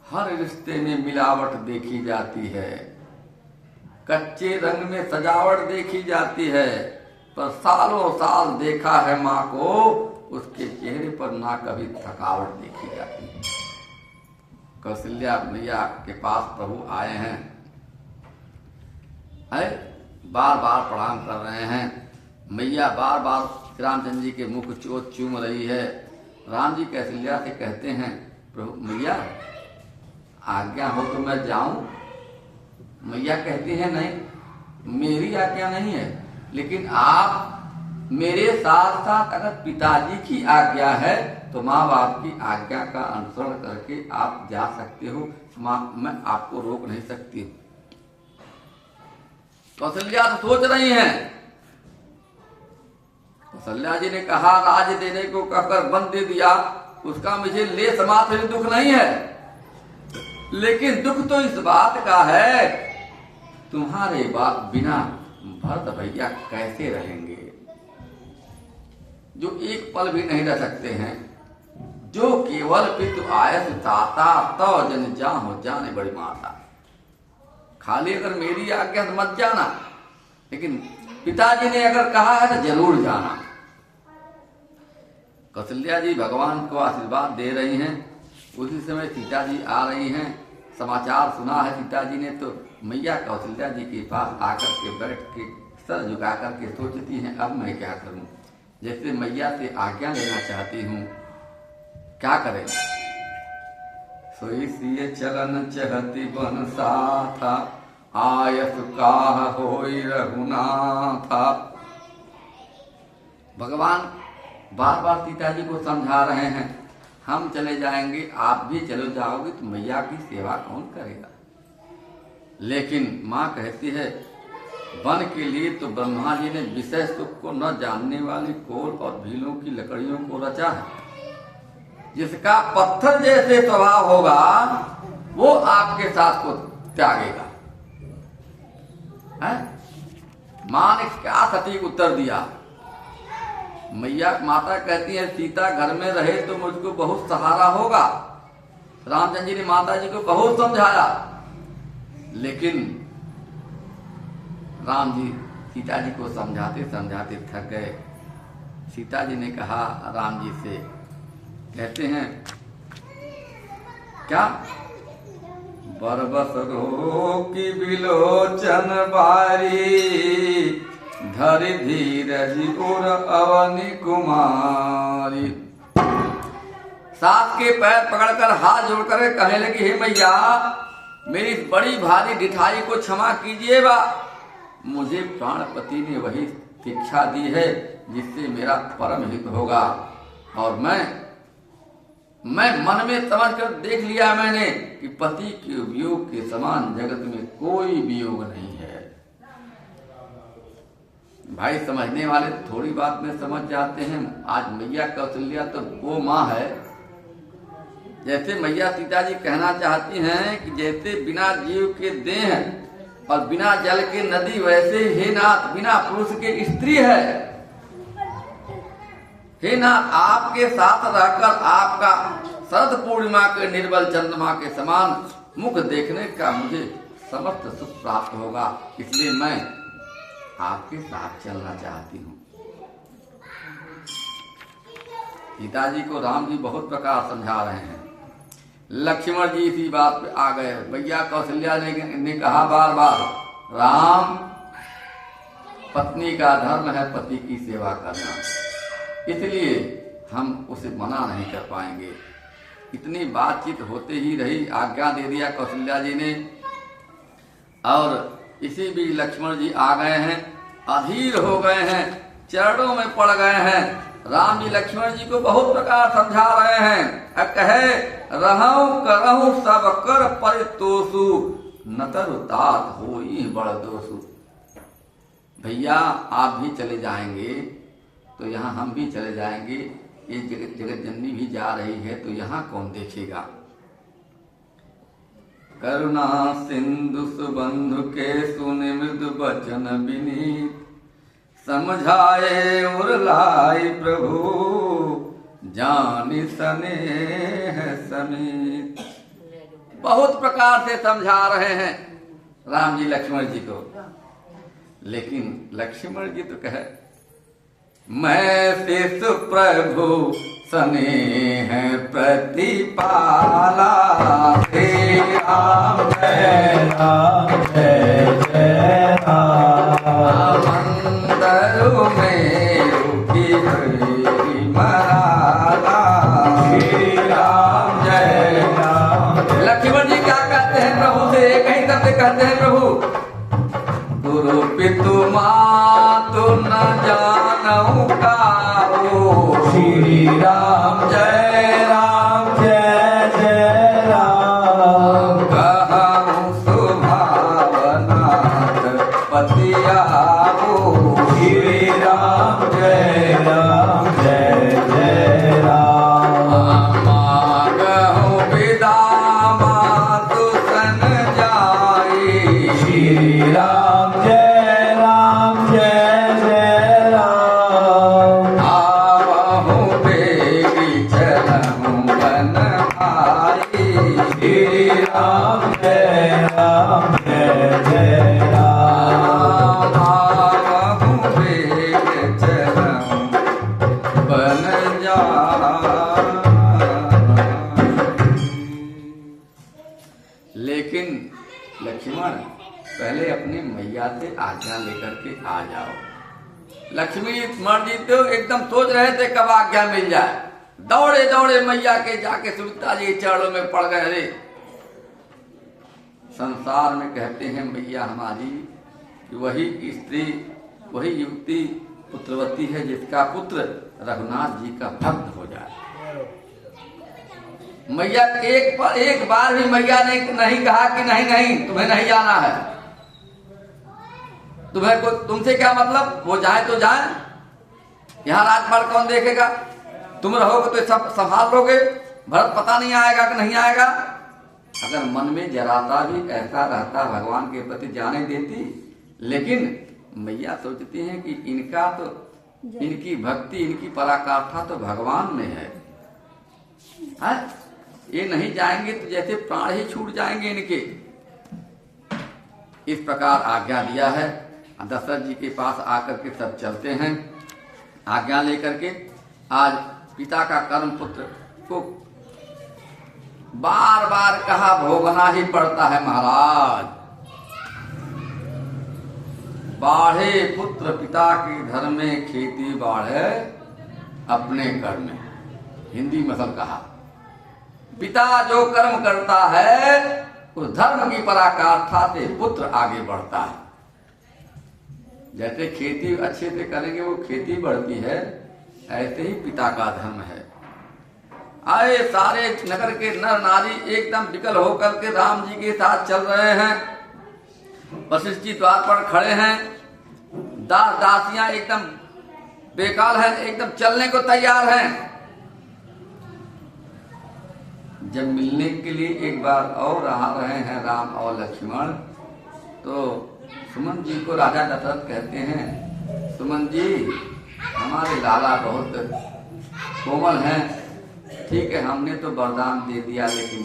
हर रिश्ते में मिलावट देखी जाती है, कच्चे रंग में सजावट देखी जाती है, पर सालों साल देखा है माँ को, उसके चेहरे पर ना कभी थकावट देखी जाती है। कौशल्या मैया के पास प्रभु आए हैं, बार बार प्रणाम कर रहे हैं। मैया बार बार रामचंद्र जी के मुख चूम रही है। राम जी कौशल्या से कहते हैं, प्रभु मैया आज्ञा हो तो मैं जाऊं? मैया कहती है, नहीं मेरी आज्ञा नहीं है, लेकिन आप मेरे साथ साथ अगर पिताजी की आज्ञा है तो माँ बाप की आज्ञा का अनुसरण करके आप जा सकते हो, मैं आपको रोक नहीं सकती। कौशल्या तो सोच रही हैं। कौशल्या जी ने कहा, राज देने को कहकर वन दे दिया, उसका मुझे ले समाप्त दुख नहीं है, लेकिन दुख तो इस बात का है तुम्हारे बिना भरत भैया कैसे रहेंगे, जो एक पल भी नहीं रह सकते हैं। जो केवल पितु आयस ताता तो जन जाहो जाने बड़ी माता। खाली अगर मेरी आज्ञा तो मत जाना, लेकिन पिताजी ने अगर कहा है तो जरूर जाना। कौशल्या जी भगवान को आशीर्वाद दे रही हैं। उसी समय सीता जी आ रही हैं। समाचार सुना है सीता जी ने, तो मैया कौशल्या जी के पास आकर के बैठ के सर झुका कर के सोचती हैं, अब मैं क्या करूं। जैसे मैया से आज्ञा लेना चाहती हूं, क्या करें। सोई सिए चलन चहती बन साथा, आयस काह होई रघुनाथा। भगवान बार बार सीता जी को समझा रहे हैं, हम चले जाएंगे, आप भी चले जाओगे तो मैया की सेवा कौन करेगा। लेकिन माँ कहती है, वन के लिए तो ब्रह्मा जी ने विषय सुख को न जानने वाली कोल और भीलों की लकड़ियों को रचा है। जिसका पत्थर जैसे स्वभाव होगा वो आपके साथ को त्यागेगा। है? माँ ने क्या सटीक उत्तर दिया। मैया माता कहती है, सीता घर में रहे तो मुझको बहुत सहारा होगा। रामचंद्र जी ने माता जी को बहुत समझाया, लेकिन राम जी सीता जी को समझाते समझाते थक गए। सीता जी ने कहा राम जी से, कहते हैं क्या, बरबस रो की बिलोचन बारी, धरि धीरज उर अवनि कुमारी। सास के पैर पकड़कर हाथ जोड़कर कहने लगी, हे मैया, मेरी बड़ी भारी ढिठाई को क्षमा कीजिएगा। मुझे प्राणपति ने वही शिक्षा दी है जिससे मेरा परम हित होगा, और मैं मन में समझ कर देख लिया मैंने कि पति के वियोग के समान जगत में कोई वियोग नहीं है। भाई समझने वाले थोड़ी बात में समझ जाते हैं। आज मैया कौशल्या तो वो माँ है, जैसे मैया सीता जी कहना चाहती हैं कि जैसे बिना जीव के देह और बिना जल के नदी, वैसे हे नाथ बिना पुरुष के स्त्री है। हे नाथ, आपके साथ रहकर आपका शरद पूर्णिमा के निर्मल चंद्रमा के समान मुख देखने का मुझे समस्त सुख प्राप्त होगा, इसलिए मैं आपके साथ चलना चाहती हूँ। सीता जी को राम जी बहुत प्रकार समझा रहे हैं। लक्ष्मण जी इसी बात पे आ गए। भैया कौशल्या ने कहा बार बार, राम, पत्नी का धर्म है पति की सेवा करना, इसलिए हम उसे मना नहीं कर पाएंगे। इतनी बातचीत होते ही रही, आज्ञा दे दिया कौशल्या जी ने, और इसी बीच लक्ष्मण जी आ गए हैं, अधीर हो गए हैं, चरणों में पड़ गए हैं। राम जी लक्ष्मण जी को बहुत प्रकार समझा रहे हैं। अब कहे, रहूं करहूं सब कर परितोषु, नतर तात होई बड़ दोषु। भैया आप भी चले जाएंगे तो यहाँ हम भी चले जाएंगे, ये जगत जननी भी जा रही है तो यहाँ कौन देखेगा। करुणा सिंधु सुबंधु के सुने मृदु बचन विनीत, समझाए और लाई प्रभु, जानि स्नेह समीत। बहुत प्रकार से समझा रहे हैं राम जी लक्ष्मण जी को, लेकिन लक्ष्मण जी तो कहे, मैं शिष प्रभु स्नेह प्रतिपाला, हे राम जय राम जय जय राम, मंदरु में रुकी मराला, हे राम जय राम। लक्ष्मण जी क्या कहते हैं प्रभु से, कहीं तक कहते हैं, प्रभु गुरु पितु मातु न जानऊ काहू, श्री राम जय जय जय राम, कहूँ सुभावनाथ पति आऊ, श्री राम जय जय राम, मांगहूँ विदा मातु सन जाई, श्री राम जय जय राम, आवहूँ बेगी चलहूँ बन आई, श्री राम जय जय राम, आवहूँ बेगी चलहूँ बन जाई। लेकिन लक्ष्मण पहले अपनी मैया से आज्ञा लेकर के आ जाओ। लक्ष्मी जी तो एकदम सोच रहे थे कब आज्ञा मिल जाए, दौड़े दौड़े मैया के जाके सुमित्रा जी चरणों में पड़ गए। अरे संसार में कहते हैं मैया हमारी कि वही स्त्री, वही युवती पुत्रवती है जिसका पुत्र रघुनाथ जी का भक्त हो जाए। मैया एक बार भी मैया ने नहीं कहा कि नहीं नहीं तुम्हें नहीं जाना है, तुमसे क्या मतलब, वो जाए तो जाए, यहाँ राजपाट कौन देखेगा, तुम रहोगे तो सब संभाल लोगे, भरत पता नहीं आएगा कि नहीं आएगा। अगर मन में जराता भी ऐसा रहता भगवान के प्रति जाने देती, लेकिन मैया सोचती हैं कि इनका तो इनकी भक्ति इनकी पराकाष्ठा तो भगवान में है, ये नहीं जाएंगे तो जैसे प्राण ही छूट जाएंगे इनके। इस प्रकार आज्ञा दिया है। दशरथ जी के पास आकर के सब चलते हैं आज्ञा लेकर के। आज पिता का कर्म पुत्र को बार बार कहा भोगना ही पड़ता है महाराज। बाढ़े पुत्र पिता के घर में, खेती बाढ़े अपने घर में। हिंदी मसल कहा, पिता जो कर्म करता है उस धर्म की पराकाष्ठा से पुत्र आगे बढ़ता है। जैसे खेती अच्छे से करेंगे वो खेती बढ़ती है, ऐसे ही पिता का धर्म है। आए सारे नगर के नर नारी एकदम विकल होकर के राम जी के साथ चल रहे हैं। वशिष्ठ जी द्वार पर खड़े हैं, दास दासियां एकदम बेकाल हैं, एकदम चलने को तैयार हैं। जब मिलने के लिए एक बार और आ रहे हैं राम और लक्ष्मण, तो सुमन जी को राजा दशरथ कहते हैं, सुमन जी हमारे लाला बहुत कोमल हैं, ठीक है हमने तो वरदान दे दिया, लेकिन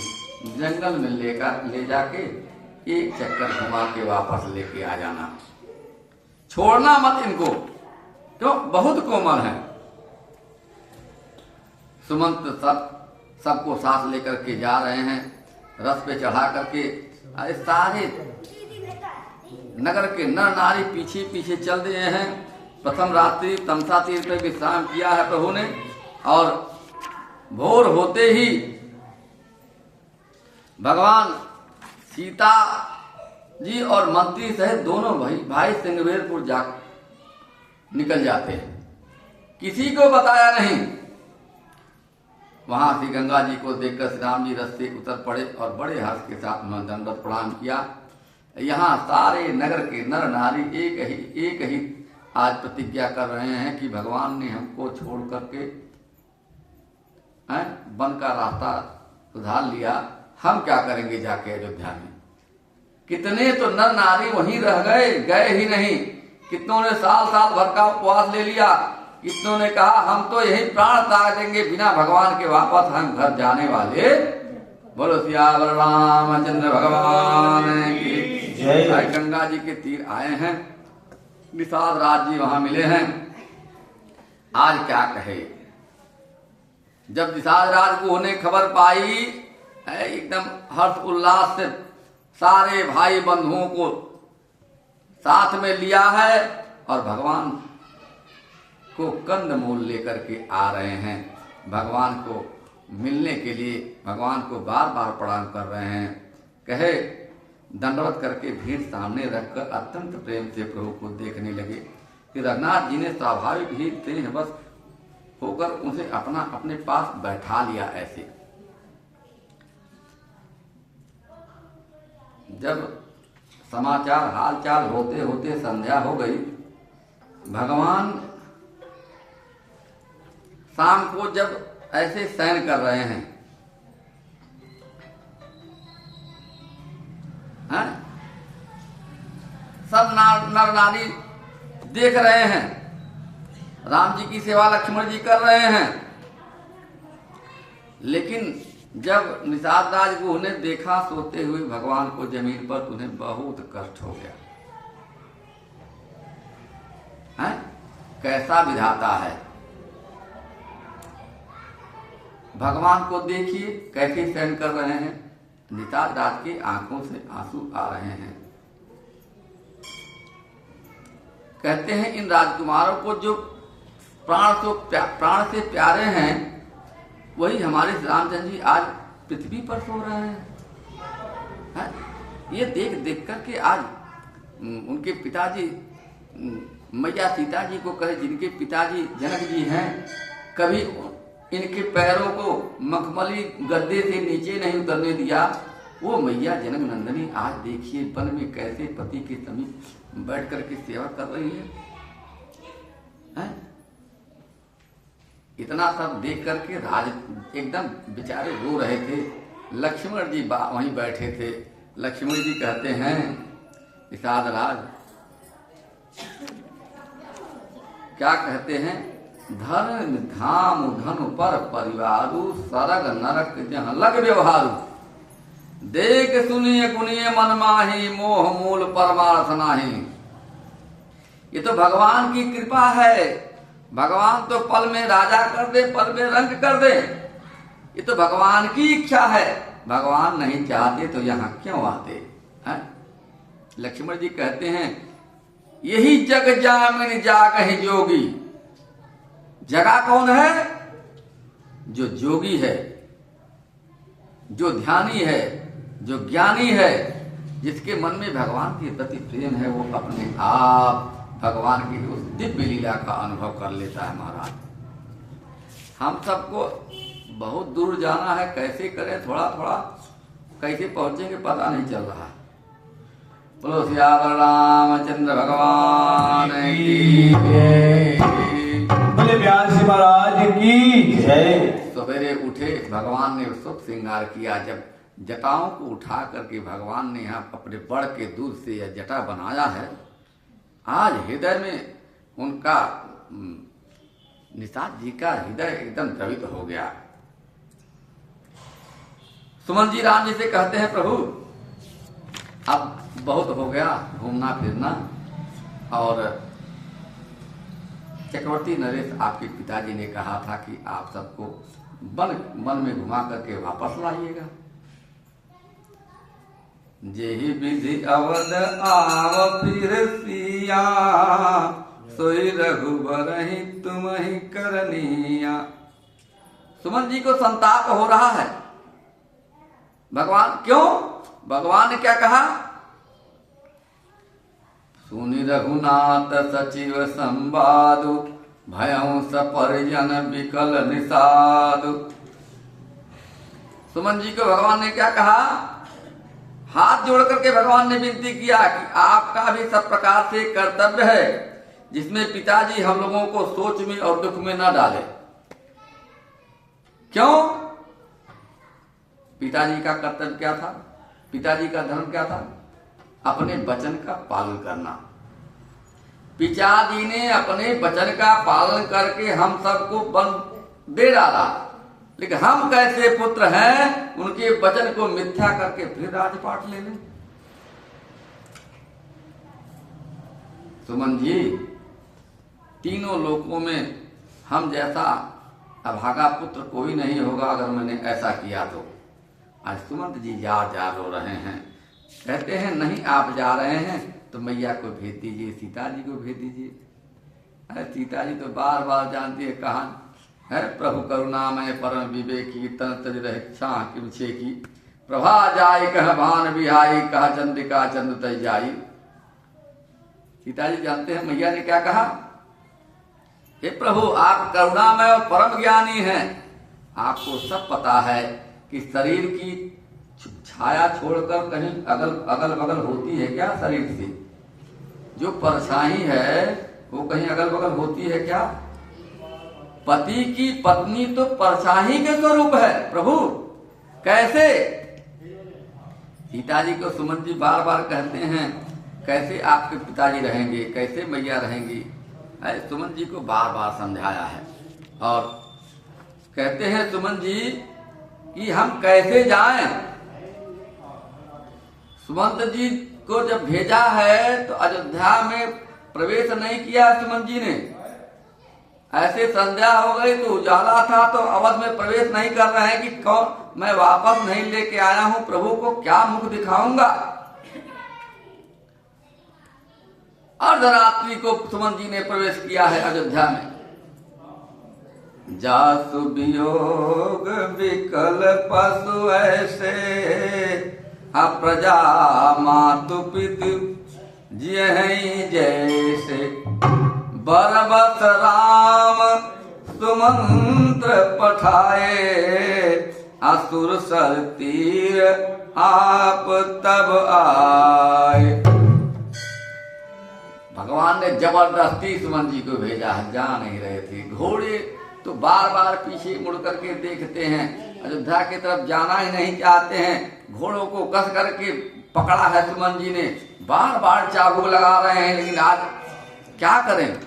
जंगल में ले जाके एक चक्कर घुमा के वापस लेके आ जाना, छोड़ना मत इनको, क्यों बहुत कोमल हैं। सुमंत सबको साथ लेकर के जा रहे हैं, रथ पे चढ़ा करके। सारे नगर के नर नारी पीछे पीछे चल दिए हैं। प्रथम रात्रि तमसा तीर पे विश्राम किया है प्रभु ने, और भोर होते ही भगवान सीता जी और मंत्री सहित दोनों भाई सिंगवेरपुर जा निकल जाते हैं, किसी को बताया नहीं। वहां श्री गंगा जी को देखकर श्री राम जी रथ से उतर पड़े और बड़े हर्ष के साथ उन्होंने दंडवत प्रणाम किया। यहाँ सारे नगर के नर नारी एक ही आज प्रतिज्ञा कर रहे हैं कि भगवान ने हमको छोड़ करके वन का रास्ता सुधार लिया, हम क्या करेंगे जाके अयोध्या में। कितने तो नर नारी वहीं रह गए ही नहीं, कितनों ने साल भर का उपवास ले लिया, कितनों ने कहा हम तो यही प्राण त्याग देंगे, बिना भगवान के वापस हम घर जाने वाले। बोलो सियावर रामचंद्र भगवान की जय। गंगा जी के तीर आए हैं, निषाद राज जी वहां मिले हैं। आज क्या कहे, जब निषाद राज को उन्हें खबर पाई, एकदम हर्ष उल्लास से सारे भाई बंधुओं को साथ में लिया है और भगवान को कंदमूल लेकर के आ रहे हैं। भगवान को मिलने के लिए भगवान को बार बार प्रणाम कर रहे हैं। कहे दंडवत करके भीड़ सामने रखकर अत्यंत प्रेम से प्रभु को देखने लगे कि रघुनाथ जी ने स्वाभाविक ही स्नेहवश होकर उसे अपने पास बैठा लिया। ऐसे जब समाचार हालचाल होते होते संध्या हो गई, भगवान शाम को जब ऐसे शयन कर रहे हैं, सब नर नारी देख रहे हैं, राम जी की सेवा लक्ष्मण जी कर रहे हैं। लेकिन जब निषाद राज को उन्हें देखा सोते हुए भगवान को जमीन पर, तो उन्हें बहुत कष्ट हो गया। कैसा विधाता है, भगवान को देखिए कैसे शयन कर रहे हैं। निषाद राज की आंखों से आंसू आ रहे हैं। कहते हैं इन राजकुमारों को जो प्राण से प्यारे हैं, वही हमारे रामचंद्र जी आज पृथ्वी पर सो रहे हैं। ये देख करके आज उनके पिताजी मैया सीता जी को कहे जिनके पिताजी जनक जी हैं, कभी इनके पैरों को मखमली गद्दे से नीचे नहीं उतरने दिया, वो मैया जनक नंदनी आज देखिए वन में कैसे पति के समीप बैठ करके सेवा कर रही है? इतना सब देख करके राज एकदम बेचारे रो रहे थे। लक्ष्मण जी वहीं बैठे थे। लक्ष्मण जी कहते हैं निषाद राज, क्या कहते हैं, धन धाम धन पर परिवारू सरग नरक जहाँ लग व्यवहारू, देख सुनिए गुनिए मन माही मोह मूल परमार्थ नाही। ये तो भगवान की कृपा है। भगवान तो पल में राजा कर दे, पल में रंग कर दे। ये तो भगवान की इच्छा है। भगवान नहीं चाहते तो यहाँ क्यों आते हैं? लक्ष्मण जी कहते हैं यही जग जामिन जागहि जोगी। जगा कौन है? जो जोगी है, जो ध्यानी है, जो ज्ञानी है, जिसके मन में भगवान के प्रति प्रेम है, वो अपने आप भगवान की उस दिव्य लीला का अनुभव कर लेता है। महाराज, हम सबको बहुत दूर जाना है, कैसे करें, थोड़ा थोड़ा कैसे पहुंचेंगे पता नहीं चल रहा है। बोलो सियावर रामचंद्र भगवान की जय। बोले व्यास जी महाराज की जय। सवेरे उठे, भगवान ने सुख श्रृंगार किया। जब जटाओं को उठा करके भगवान ने यहाँ अपने बड़ के दूध से यह जटा बनाया है, आज हृदय में उनका निषाद जी का हृदय एकदम द्रवित हो गया। सुमन जी राम जी से कहते हैं प्रभु अब बहुत हो गया घूमना फिरना, और चक्रवर्ती नरेश आपके पिताजी ने कहा था कि आप सबको वन में घुमा करके वापस लाइएगा। जेहि विधि अवध आव फिर सिया, सोई रघुबर ही तुम ही करनिया। सुमन जी को संताप हो रहा है। भगवान क्यों? भगवान ने क्या कहा? सुनि रघुनाथ सचिव संवादु, भयं सपरिजन विकल निषादु। सुमन जी को भगवान ने क्या कहा? हाथ जोड़ करके भगवान ने विनती किया कि आपका भी सब प्रकार से कर्तव्य है, जिसमें पिताजी हम लोगों को सोच में और दुख में न डाले। क्यों? पिताजी का कर्तव्य क्या था? पिताजी का धर्म क्या था? अपने वचन का पालन करना। पिताजी ने अपने वचन का पालन करके हम सबको बंद दे डाला, लेकिन हम कैसे पुत्र हैं, उनके वचन को मिथ्या करके फिर राजपाट ले लें। सुमन जी, तीनों लोकों में हम जैसा अभागा पुत्र कोई नहीं होगा अगर मैंने ऐसा किया तो। आज सुमंत जी जा रो रहे हैं, कहते हैं नहीं आप जा रहे हैं तो मैया को भेज दीजिए, सीता जी को भेज दीजिए। अरे सीता जी तो बार बार जानती है कहा है, प्रभु करुणामय परम विवेकी, तन तज रहे छाह की, प्रभा जाय कह भान बिहाई, कहा चंद्रिका चंद्र तज जाई। सीता जी जानते हैं मैया ने क्या कहा? हे प्रभु आप करुणामय और परम ज्ञानी हैं, आपको सब पता है कि शरीर की छाया छोड़कर कहीं अगल बगल होती है क्या? शरीर से जो परछाई है वो कहीं अगल बगल होती है क्या? पति की पत्नी तो परछाई के स्वरूप है प्रभु, कैसे? सीता जी को सुमन जी बार बार कहते हैं कैसे आपके पिताजी रहेंगे, कैसे मैया रहेंगी। सुमन जी को बार बार समझाया है और कहते हैं सुमन जी कि हम कैसे जाएं। सुमंत जी को जब भेजा है तो अयोध्या में प्रवेश नहीं किया सुमन जी ने। ऐसे संध्या हो गई तो उजाला था तो अवध में प्रवेश नहीं कर रहे हैं कि कौन, मैं वापस नहीं लेके आया हूं, प्रभु को क्या मुख दिखाऊंगा। अर्धरात्रि को सुमन जी ने प्रवेश किया है अयोध्या में। जासु वियोग विकल पशु ऐसे, प्रजा मातु पितु जियहि जैसे। बरबस राम सुमंत्र पठाए, असुर सर तीर आप तब आए। भगवान ने जबरदस्ती सुमन जी को भेजा है, जा नहीं रहे थे। घोड़े तो बार बार पीछे मुड़ करके देखते हैं, अयोध्या की तरफ जाना ही नहीं चाहते हैं। घोड़ों को कस करके पकड़ा है सुमन जी ने, बार बार चाबुक लगा रहे हैं, लेकिन आज क्या करें।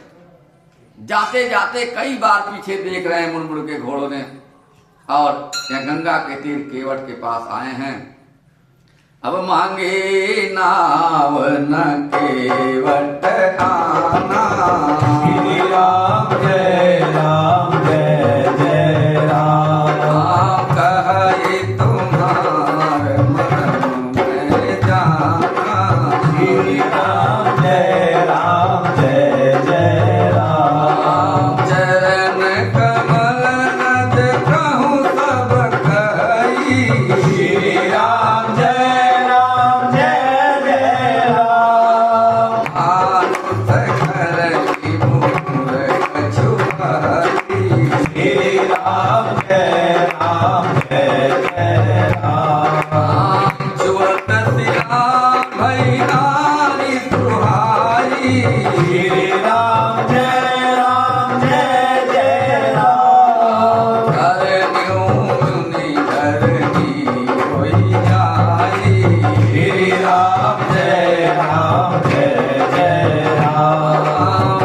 जाते जाते कई बार पीछे देख रहे हैं मुड़ मुड़ के घोड़ों ने, और यहाँ गंगा के तीर केवट के पास आए हैं। अब मांगे नाव न केवट आना, श्री राम जय राम जय जय राम। कहे तुम्हार मन में जाना, श्री राम जय राम जय जय राम। चरण कमल नद कहूँ सब कही, श्री राम जय राम जय जय राम। आनुत कर की मूर कछु भाई, श्री राम जय राम जय जय राम। जुवत सिया भई नारी सुहाई, श्री राम जय जय राम। करन्यूं चुनी धरनी होई आई, श्री राम जय जय राम।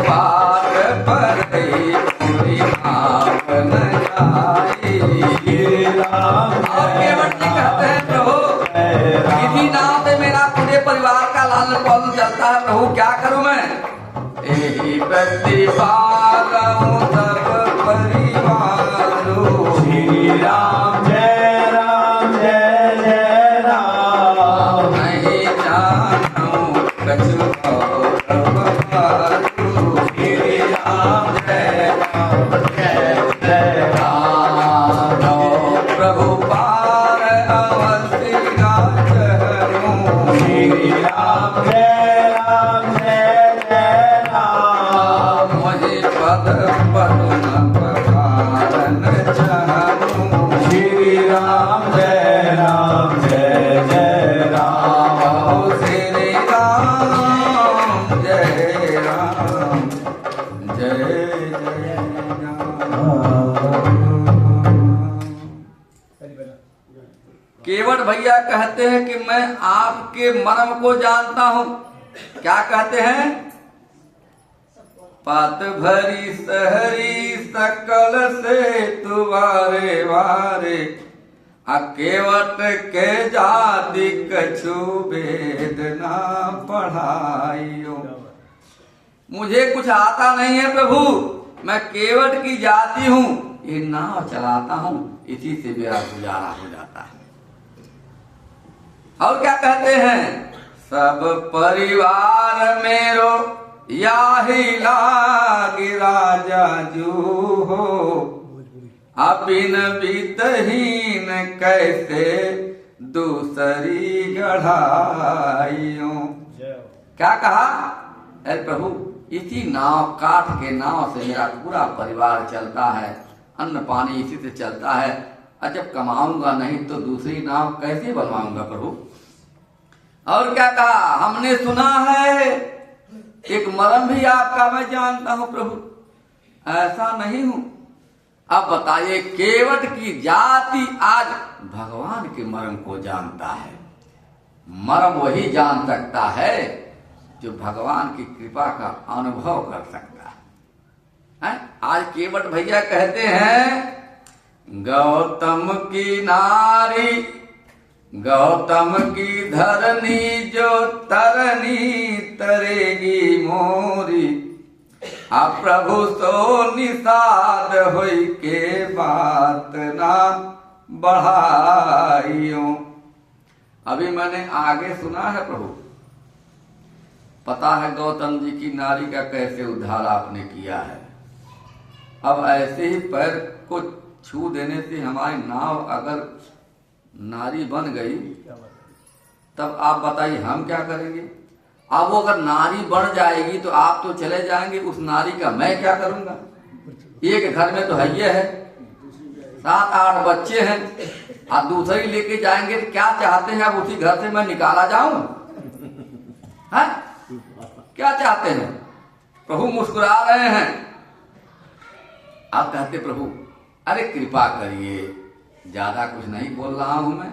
बात परई पूरी आप न जाई। श्री राम और केवट जी कहते हैं प्रभु, जय राम। किसी नाव से मेरा पूरे परिवार का लालन पालन चलता है, प्रभु क्या करूं मैं। यही प्रतिपालूं सब परिवारों, श्री राम जय जय राम। नहीं जानूं कछु और बारू। श्री राम जय जय राम। प्रभु पार अवश्य गाचरूं, श्री राम जय जय राम। मुझे पद पदु न पधारन चाहूं, श्री राम जय जय राम। श्री राम जय राम जय जय राम। केवट भैया कहते हैं कि मैं आपके मर्म को जानता हूं। क्या कहते हैं? पात भरी सहरी सकल से तुवारे वारे, अकेवट के जाति कछु वेद ना पढ़ाइयो। मुझे कुछ आता नहीं है प्रभु, मैं केवट की जाति हूँ, ये नाव चलाता हूँ, इसी से मेरा गुजारा हो जाता है। और क्या कहते हैं? सब परिवार मेरो याही लागी राजा जू हो, अबिन बीतहीन कैसे दूसरी गढ़ाइयों। क्या कहा? अरे प्रभु, इसी नाव, काठ के नाव से मेरा पूरा परिवार चलता है, अन्न पानी इसी से चलता है, और जब कमाऊंगा नहीं तो दूसरी नाव कैसे बनवाऊंगा प्रभु। और क्या कहा? हमने सुना है एक मर्म भी आपका मैं जानता हूं प्रभु, ऐसा नहीं हूं। अब बताइए, केवट की जाति आज भगवान के मर्म को जानता है। मर्म वही जान सकता है जो भगवान की कृपा का अनुभव कर सकता है। आज केवट भैया कहते हैं, गौतम की नारी गौतम की धरनी जो तरनी तरेगी मोरी, आ प्रभु सो निषाद होई के बात ना बढ़ाइयो। अभी मैंने आगे सुना है प्रभु, पता है गौतम जी की नारी का कैसे उद्धार आपने किया है। अब ऐसे ही पैर को छू देने से हमारी नाव अगर नारी बन गई, तब आप बताइए हम क्या करेंगे। अब वो अगर नारी बढ़ जाएगी तो आप तो चले जाएंगे, उस नारी का मैं क्या करूंगा? एक घर में तो है ये है, 7-8 बच्चे हैं, और दूसरी लेके जाएंगे तो क्या चाहते हैं? अब उसी घर से मैं निकाला जाऊं? है क्या चाहते हैं? प्रभु मुस्कुरा रहे हैं। आप कहते प्रभु अरे कृपा करिए, ज्यादा कुछ नहीं बोल रहा हूं मैं।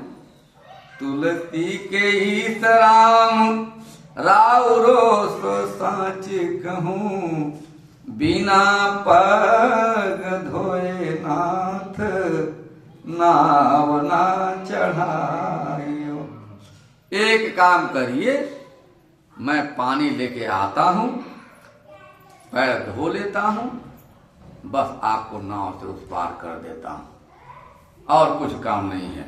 तुलसी के ही राम राव सो साच कहूं, बिना पग धोए नाथ नाव ना चढ़ाइयो। एक काम करिए, मैं पानी लेके आता हूं, पैर धो लेता हूं, बस आपको नाव से उस पार कर देता हूं, और कुछ काम नहीं है।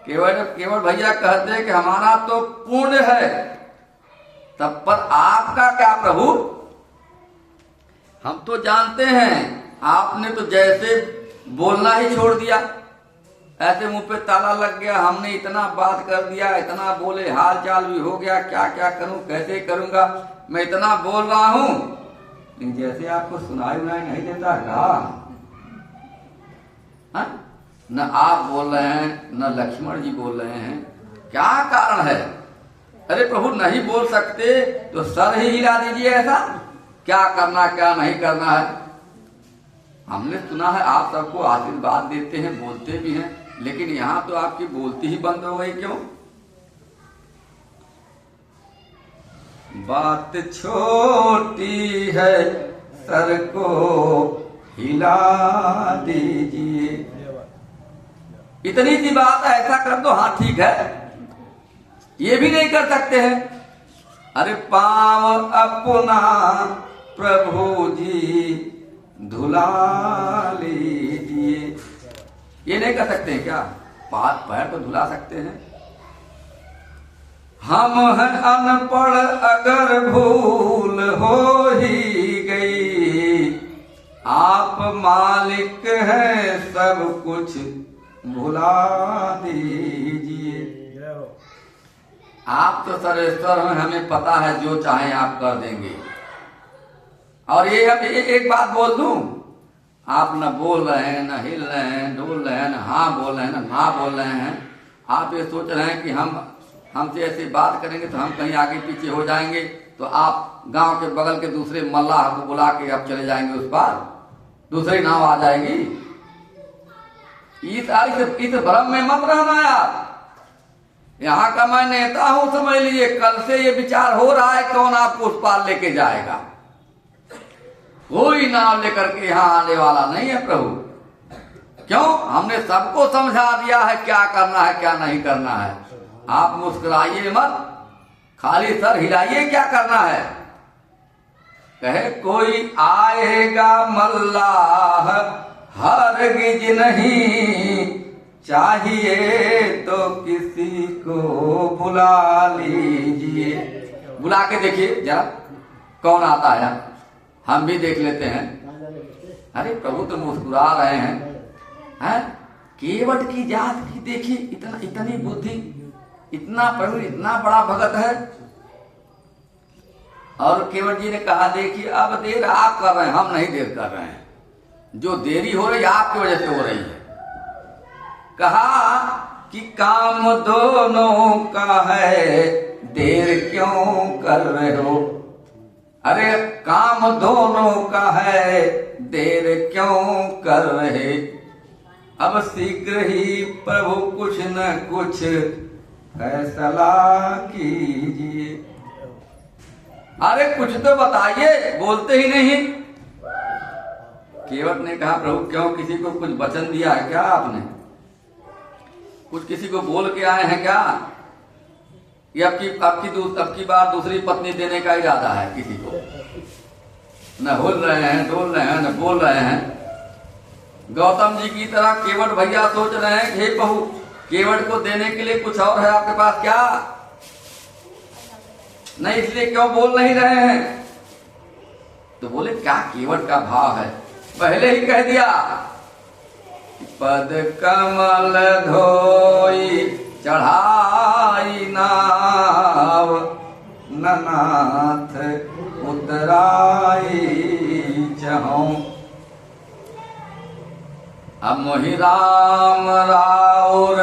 केवल भैया कहते हैं कि हमारा तो पुण्य है, तब पर आपका क्या प्रभु? हम तो जानते हैं आपने तो जैसे बोलना ही छोड़ दिया, ऐसे मुंह पे ताला लग गया। हमने इतना बात कर दिया, इतना बोले, हाल चाल भी हो गया, क्या क्या करूं, कैसे करूंगा, मैं इतना बोल रहा हूं, लेकिन जैसे आपको सुनाई नहीं देता का? न आप बोल रहे हैं, न लक्ष्मण जी बोल रहे हैं, क्या कारण है? अरे प्रभु नहीं बोल सकते तो सर ही हिला दीजिए, ऐसा क्या करना क्या नहीं करना है। हमने सुना है आप सबको आशीर्वाद देते हैं, बोलते भी हैं, लेकिन यहाँ तो आपकी बोलती ही बंद हो गई, क्यों? बात छोटी है, सर को हिला दीजिए, इतनी सी बात है, ऐसा कर दो, हाँ ठीक है। ये भी नहीं कर सकते हैं। अरे पाँव अपना प्रभु जी धुला लीजिए, ये नहीं कर सकते हैं क्या? हाथ पैर तो धुला सकते हैं। हम हैं अनपढ़, अगर भूल हो ही गई, आप मालिक हैं, सब कुछ भुला दीजिए। आप तो सर्वेश्वर हैं, हमें पता है जो चाहे आप कर देंगे। और ये हम एक बात बोल दूं, आप न बोल रहे हैं, न हिल रहे हैं, डोल रहे हैं, न हाँ बोल रहे हैं, न ना बोल रहे हैं। आप ये सोच रहे हैं कि हमसे ऐसी बात करेंगे तो हम कहीं आगे पीछे हो जाएंगे, तो आप गांव के बगल के दूसरे मल्लाह को बुला के आप चले जाएंगे उस पार, दूसरी नाव आ जाएगी। इस भ्रम में मत रहना यार। यहाँ का मैं नेता हूं, समझ लीजिए, कल से ये विचार हो रहा है कौन आपको उस पार लेके जाएगा। कोई नाव लेकर के यहाँ आने वाला नहीं है प्रभु। क्यों? हमने सबको समझा दिया है क्या करना है क्या नहीं करना है। आप मुस्कुराइए मत, खाली सर हिलाइए, क्या करना है। कहे कोई आएगा मल्लाह, हरगिज नहीं, चाहिए तो किसी को बुला लीजिए। बुला के देखिए जरा कौन आता है, हम भी देख लेते हैं। अरे प्रभु तो मुस्कुरा रहे हैं। केवट की जात की देखिए, इतनी बुद्धि, इतना प्रभु इतना बड़ा भगत है। और केवट जी ने कहा देखिए अब देर आप कर रहे हैं, हम नहीं देर कर रहे हैं। जो देरी हो रही है आपकी वजह से हो रही है। कहा कि काम दोनों का है, देर क्यों कर रहे हो। अरे काम दोनों का है, देर क्यों कर रहे। अब शीघ्र ही प्रभु कुछ न कुछ फैसला कीजिए। अरे कुछ तो बताइए, बोलते ही नहीं। केवट ने कहा प्रभु क्यों, किसी को कुछ वचन दिया है क्या आपने? कुछ किसी को बोल के आए हैं क्या? ये आपकी बार दूसरी पत्नी देने का इरादा है किसी को? न हिल रहे हैं, डोल रहे हैं, न बोल रहे हैं। गौतम जी की तरह केवट भैया सोच रहे हैं हे बहू, केवट को देने के लिए कुछ और है आपके पास क्या? नहीं, इसलिए क्यों बोल नहीं रहे हैं? तो बोले क्या केवट का भाव है, पहले ही कह दिया। पद कमल धोई चढ़ाई नाव, न मोहि राम राउर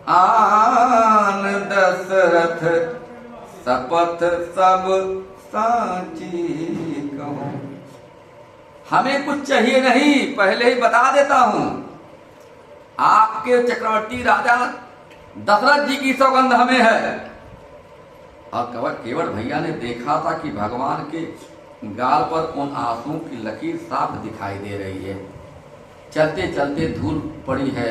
आन दशरथ शपथ सब साची कहूं। हमें कुछ चाहिए नहीं, पहले ही बता देता हूं। आपके चक्रवर्ती राजा दशरथ जी की सौगंध हमें है। और केवट भैया ने देखा था कि भगवान के गाल पर उन आंसुओं की लकीर साफ दिखाई दे रही है। चलते चलते धूल पड़ी है,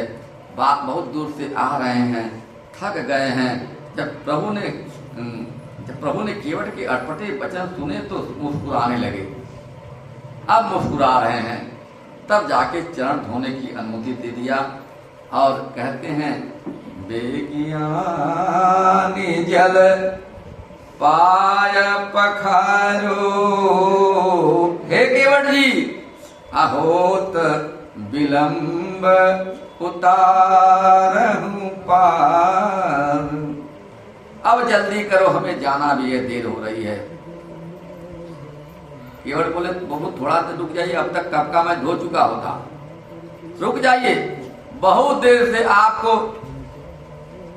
बात बहुत दूर से आ रहे हैं, थक गए हैं। जब प्रभु ने केवट के अटपटे वचन सुने तो मुस्कुराने लगे। अब मुस्कुरा रहे हैं, तब जाके चरण धोने की अनुमति दे दिया और कहते हैं बेगियानी जल पाय पखारो, हे केवट जी अहोत विलंब उतारहूं पार। अब जल्दी करो, हमें जाना भी है, देर हो रही है। केवट बोले बहुत थोड़ा सा रुक जाइए, अब तक कब का मैं धो चुका होता। रुक जाइए, बहुत देर से आपको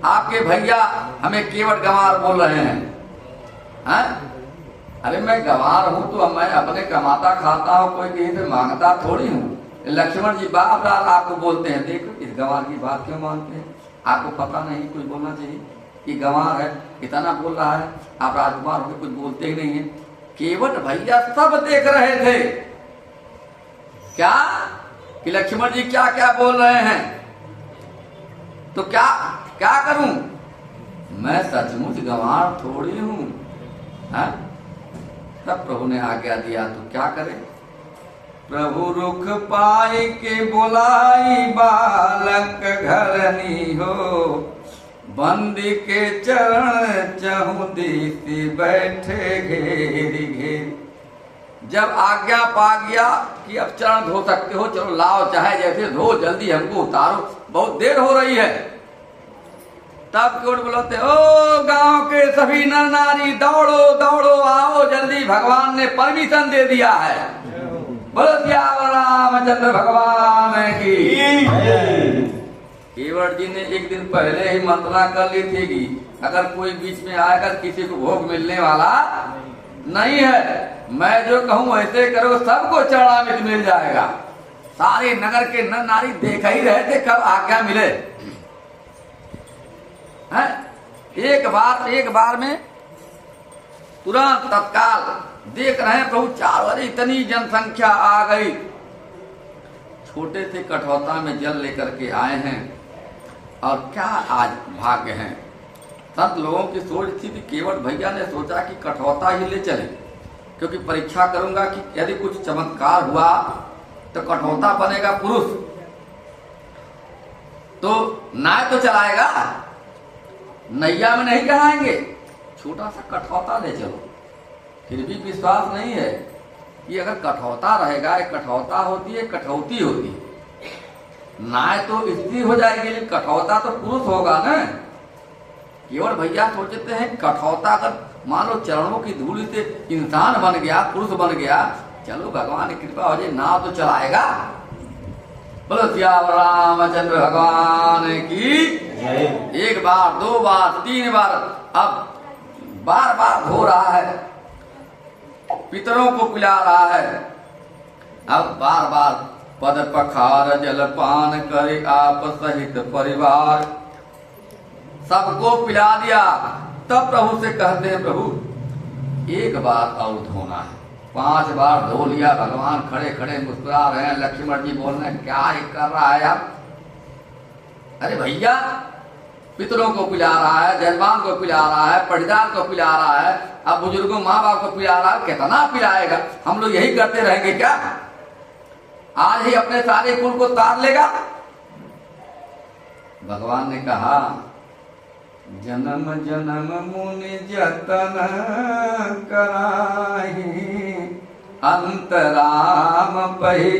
आपके भैया हमें केवट गंवार बोल रहे हैं। अरे मैं गंवार हूं तो मैं अपने कमाता खाता हूं, कोई कहीं से मांगता थोड़ी हूं। लक्ष्मण जी बार बार आपको बोलते हैं, देखो इस गंवार की बात क्यों मानते हैं, आपको पता नहीं कुछ बोलना चाहिए कि गंवार है, इतना बोल रहा है, आप राजकुमार होकर कुछ बोलते ही नहीं है। केवट भैया सब देख रहे थे क्या कि लक्ष्मण जी क्या क्या बोल रहे हैं, तो क्या क्या करूं, मैं सचमुच गंवार थोड़ी हूं। तब प्रभु ने आज्ञा दिया तो क्या करें। प्रभु रुख पाई के बोलाई बालक घरनी हो, बंदी के चरण चहुदी बैठे घेरी घेरी। जब आज्ञा पा गया कि अब चरण धो सकते हो, चलो लाओ, चाहे जैसे धो, जल्दी हमको उतारो, बहुत देर हो रही है। तब केवट बोलते, ओ गांव के सभी नर नारी दौड़ो दौड़ो आओ, जल्दी भगवान ने परमिशन दे दिया है। बोलो सियावर रामचंद्र भगवान की। केवट जी ने एक दिन पहले ही मंत्रणा कर ली थी कि अगर कोई बीच में आएगा किसी को भोग मिलने वाला नहीं है, मैं जो कहूं ऐसे करो, सबको चरणामृत मिल जाएगा। सारे नगर के नर नारी देख ही रहे थे कब आज्ञा मिले। एक बार में तुरंत तत्काल देख रहे हैं प्रभु चारों, इतनी जनसंख्या आ गई। छोटे से कठौता में जल लेकर के आए हैं, और क्या आज भाग्य हैं। संत लोगों की सोच थी कि केवट भैया ने सोचा कि कठौता ही ले चले, क्योंकि परीक्षा करूंगा कि यदि कुछ चमत्कार हुआ तो कठौता बनेगा पुरुष, तो नाव तो चलाएगा, नैया में नहीं कहाएंगे, छोटा सा कठौता ले चलो। फिर भी विश्वास नहीं है कि अगर कठौता रहेगा, एक कठौता होती है, कठौती होती है, नाय तो स्त्री हो जाएगी, लेकिन कठौता तो पुरुष होगा ना। केवल भैया सोचते हैं कठौता अगर मान लो चरणों की धूल से इंसान बन गया, पुरुष बन गया, चलो भगवान की कृपा हो जाए, नाव तो चलाएगा। बोलो सियावर रामचंद्र भगवान की। एक बार, दो बार, तीन बार, अब बार बार धो रहा है, पितरों को पिला रहा है। अब बार बार पद पखार जलपान करे आप सहित परिवार, सबको पिला दिया। तब प्रभु से कहते हैं, प्रभु एक बार और धोना है। 5 बार धो लिया। भगवान खड़े खड़े मुस्कुरा रहे हैं। लक्ष्मण जी बोल रहे हैं, क्या ये कर रहा है आप? अरे भैया, पितरों को पिला रहा है, जजमान को पिला रहा है, पटीदार को पिला रहा है, अब बुजुर्गों माँ बाप को पिला रहा है, कितना पिलाएगा? हम लोग यही करते रहेंगे क्या? आज ही अपने सारे कुल को तार लेगा? भगवान ने कहा, जन्म जन्म मुनि जतन कराही, अंतराम पही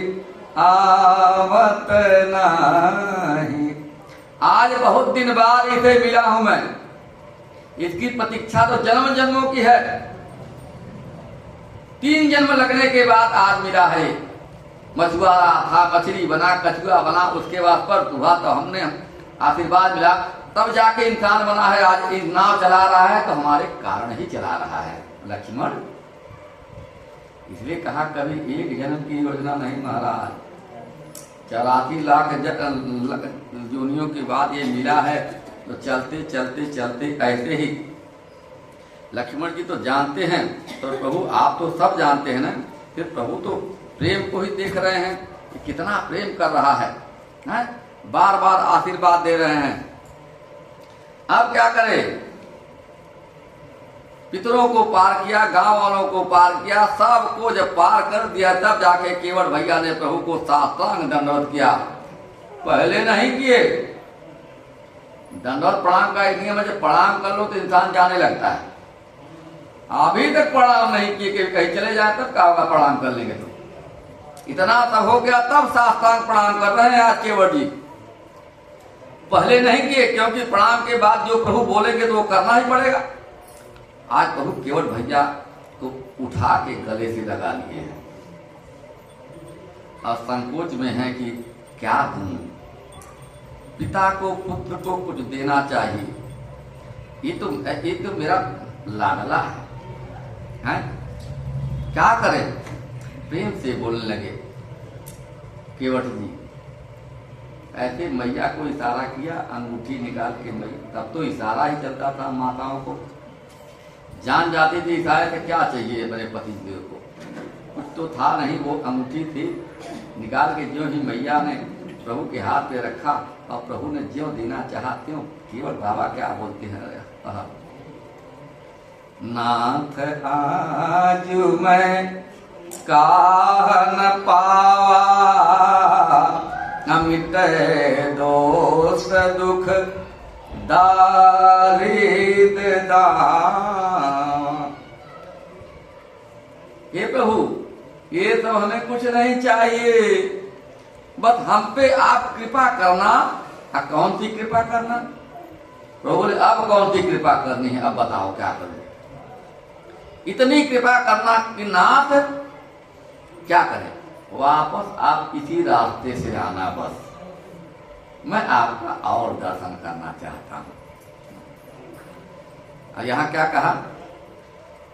आवत नाही। आज बहुत दिन बाद इसे मिला हूं मैं। इसकी प्रतीक्षा तो जन्म जन्मों की है। 3 जन्म लगने के बाद आज मिला है। मछुआरा था, मछली बना, कछुआ बना, उसके बाद पर हुआ तो हमने आशीर्वाद मिला, तब जाके इंसान बना है। आज इस नाव चला रहा है तो हमारे कारण ही चला रहा है लक्ष्मण। इसलिए कहा कभी एक जन्म की योजना नहीं महाराज, 84 लाख योनियों के बाद ये मिला है। तो चलते चलते चलते ऐसे ही लक्ष्मण जी तो जानते हैं, तो प्रभु आप तो सब जानते हैं ना, फिर प्रभु तो प्रेम को ही देख रहे हैं कि कितना प्रेम कर रहा है, बार बार आशीर्वाद दे रहे हैं। अब क्या करें, पितरों को पार किया, गांव वालों को पार किया, सबको जब पार कर दिया तब जाके केवट भैया ने प्रभु को साष्टांग दंडवत किया। पहले नहीं किए। दंडवत प्रणाम का एक नियम है, जब प्रणाम कर लो तो इंसान जाने लगता है। अभी तक प्रणाम नहीं किए कि कहीं चले जाए तब क्या होगा, प्रणाम कर लेंगे तो इतना सब हो गया, तब साष्टांग प्रणाम कर रहे हैं आज केवट जी। पहले नहीं किए, क्योंकि प्रणाम के बाद जो प्रभु बोलेंगे तो वो करना ही पड़ेगा। आज प्रभु केवट भैया को उठा के गले से लगा लिए हैं और संकोच में है कि क्या दूं, पिता को पुत्र को कुछ देना चाहिए, ये तो मेरा लाडला है? क्या करें? प्रेम से बोलने लगे केवट जी। ऐसे मैया को इशारा किया, अंगूठी निकाल के मैया, तब तो इशारा ही चलता था, माताओं को जान जाती थी इशारे से क्या चाहिए मेरे पति देव को, कुछ तो था नहीं, वो अंगूठी थी, निकाल के ज्यों ही मैया ने प्रभु के हाथ पे रखा और प्रभु ने ज्यों देना चाहा त्यों। केवट बाबा क्या बोलते हैं, नाथ आज मैं काह न पावा, मिटे दोष दुख दारिद्र दान। हे प्रभु, ये तो हमें कुछ नहीं चाहिए, बस हम पे आप कृपा करना। कौन सी कृपा करना? प्रभु बोले अब कौन सी कृपा करनी है, अब बताओ क्या करें। इतनी कृपा करना कि नाथ क्या करें, वापस आप इसी रास्ते से आना, बस मैं आपका और दर्शन करना चाहता हूं। यहां क्या कहा,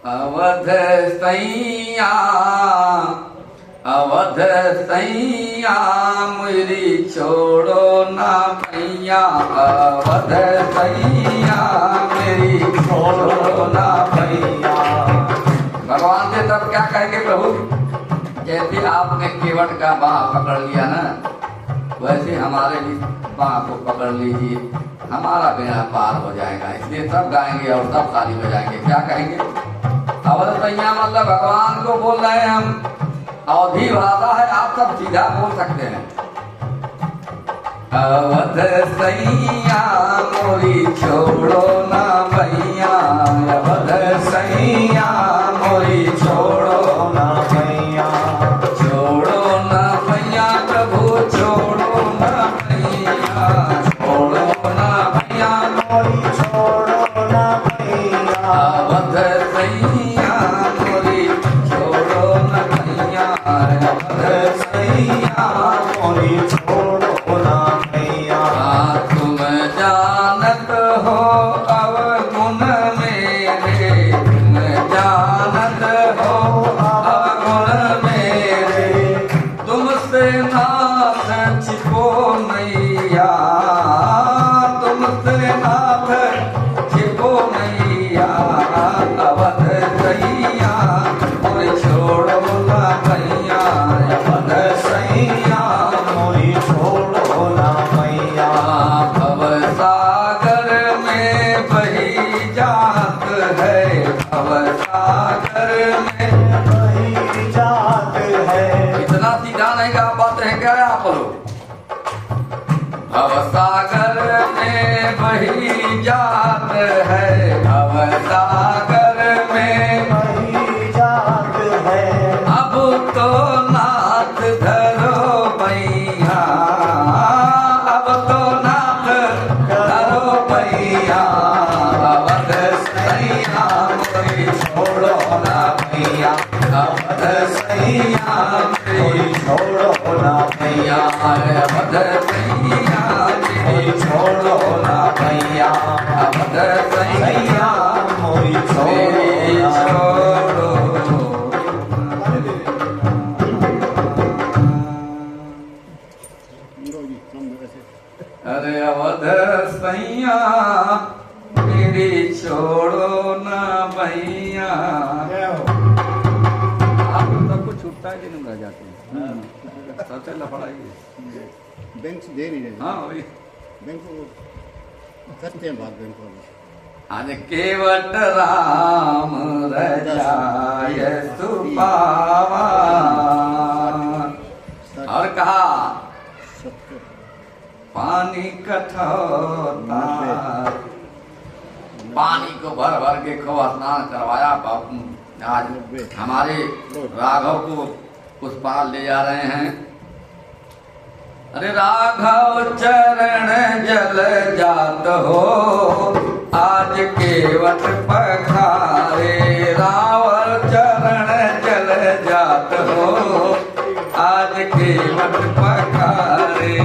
अवध सैया अवध सैया मेरी छोड़ो ना भैया, अवध सैया मेरी छोड़ो ना भैया। भगवान से तब क्या कहेंगे प्रभु, जैसे आपने केवट का बाँह पकड़ लिया ना, वैसे हमारे भी बाँह को पकड़ लीजिए, हमारा बेड़ा पार हो जाएगा। इसलिए सब गाएंगे और सब ताली बजाएंगे। क्या कहेंगे, अवध सैया मतलब भगवान को बोल रहे हैं हम, अवधी भाषा है, आप सब सीधा बोल सकते हैं। अवध सैया मोरी छोड़ो ना भैया, अवध सैया मोरी छोड़ो ना भैया, छोड़ो ना भैया प्रभु छोड़ो ना भैया, छोड़ो ना भैया मोरी छोड़ो ना भैया, अवध सैया मोरी छोड़ो ना भैया, अवध सैया मोरी छोड़ो ना भैया। तुम जानत हो अवगुण मेरे, तुम जानत हो अवगुण मेरे, तुमसे नाथ छिपो नैया, तुमसे नाथ छिपो नैया, अवध सैया मोरी छोड़ो ना भैया, अवध सैया मोरी छोड़ो ना भैया। भवसागर में बही जात है, भवसागर में बही जात है। इतना सीधा नहीं गा पाते हैं क्या आप लोग? भवसागर में बही जात है, भवसागर में बही जात है, अब तो नाथ धरो भैया, अब तो नाथ धरो भैया, अवध सैया मोरी छोड़ो ना भैया, अवध सैया मोरी छोड़ो अवध सैया मोरी छोड़ो ना भैया, अवध सैया भैया मोरी छोड़ो मेरी ना। छोड़ो। अरे अवध सैया मेरी छोड़ो ना भैया। आप सब कुछ छूटता है कि नहीं रह जाते हैं? सबसे लफड़ा ही है। बैंक से दे नहीं रहे। हाँ वही। बैंक को करते हैं बात बैंक वाले। आज केवट राम रजाय सुपावा। और कहा सत्य पानी कठौता, पानी को भर भर के खूब स्नान करवाया। बापू आज हमारे राघव को पुष्पाल ले जा रहे हैं। अरे राघव चरण जल जात हो, आज केवट पखारे। रावण चरण जल जात हो, आज केवट पखारे।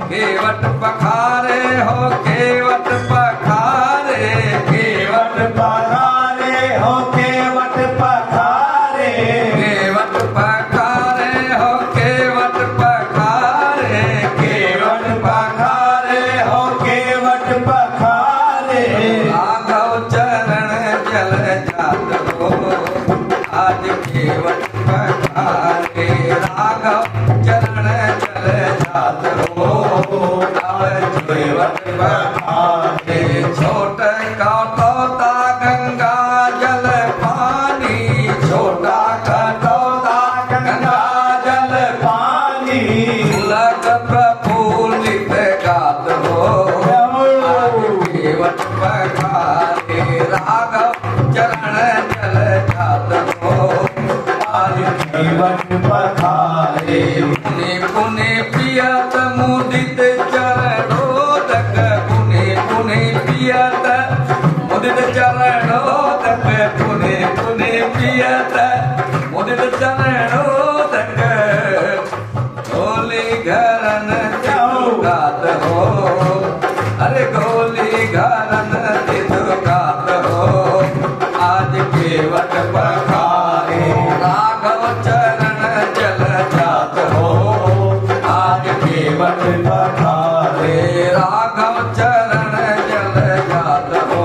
केवट पखारे हो, केवट पखारे, केवट पखारे हो, केवट पखारे, केवट पखारे हो, केवट पखारे, केवट पखारे हो, केवट पखारे। राघव चरण जल जात हो, आज केवट पखारे। राघव चरण जल जात हो, आज केवट पखारे। छोट कटौता गंगा जल पानी, छोटा कटौता गंगा जल पानी, तिलक प्रफुल्लित गात हो, आज केवट पखारे। राघव चरण जल जात हो, आज केवट पखारे। पुनि पुनि पियत मुदित चरणोदक, पुनि पुनि पियत मुदित चरणोदक, पुनि पुनि पियत मुदित चरणोदक। गोली घरन गात हो, अरे गोली घरन गात हो, आज केवट पखारे। राघव चरण जल जात हो, आज केवट पखारे। राघव चरण जल जात हो,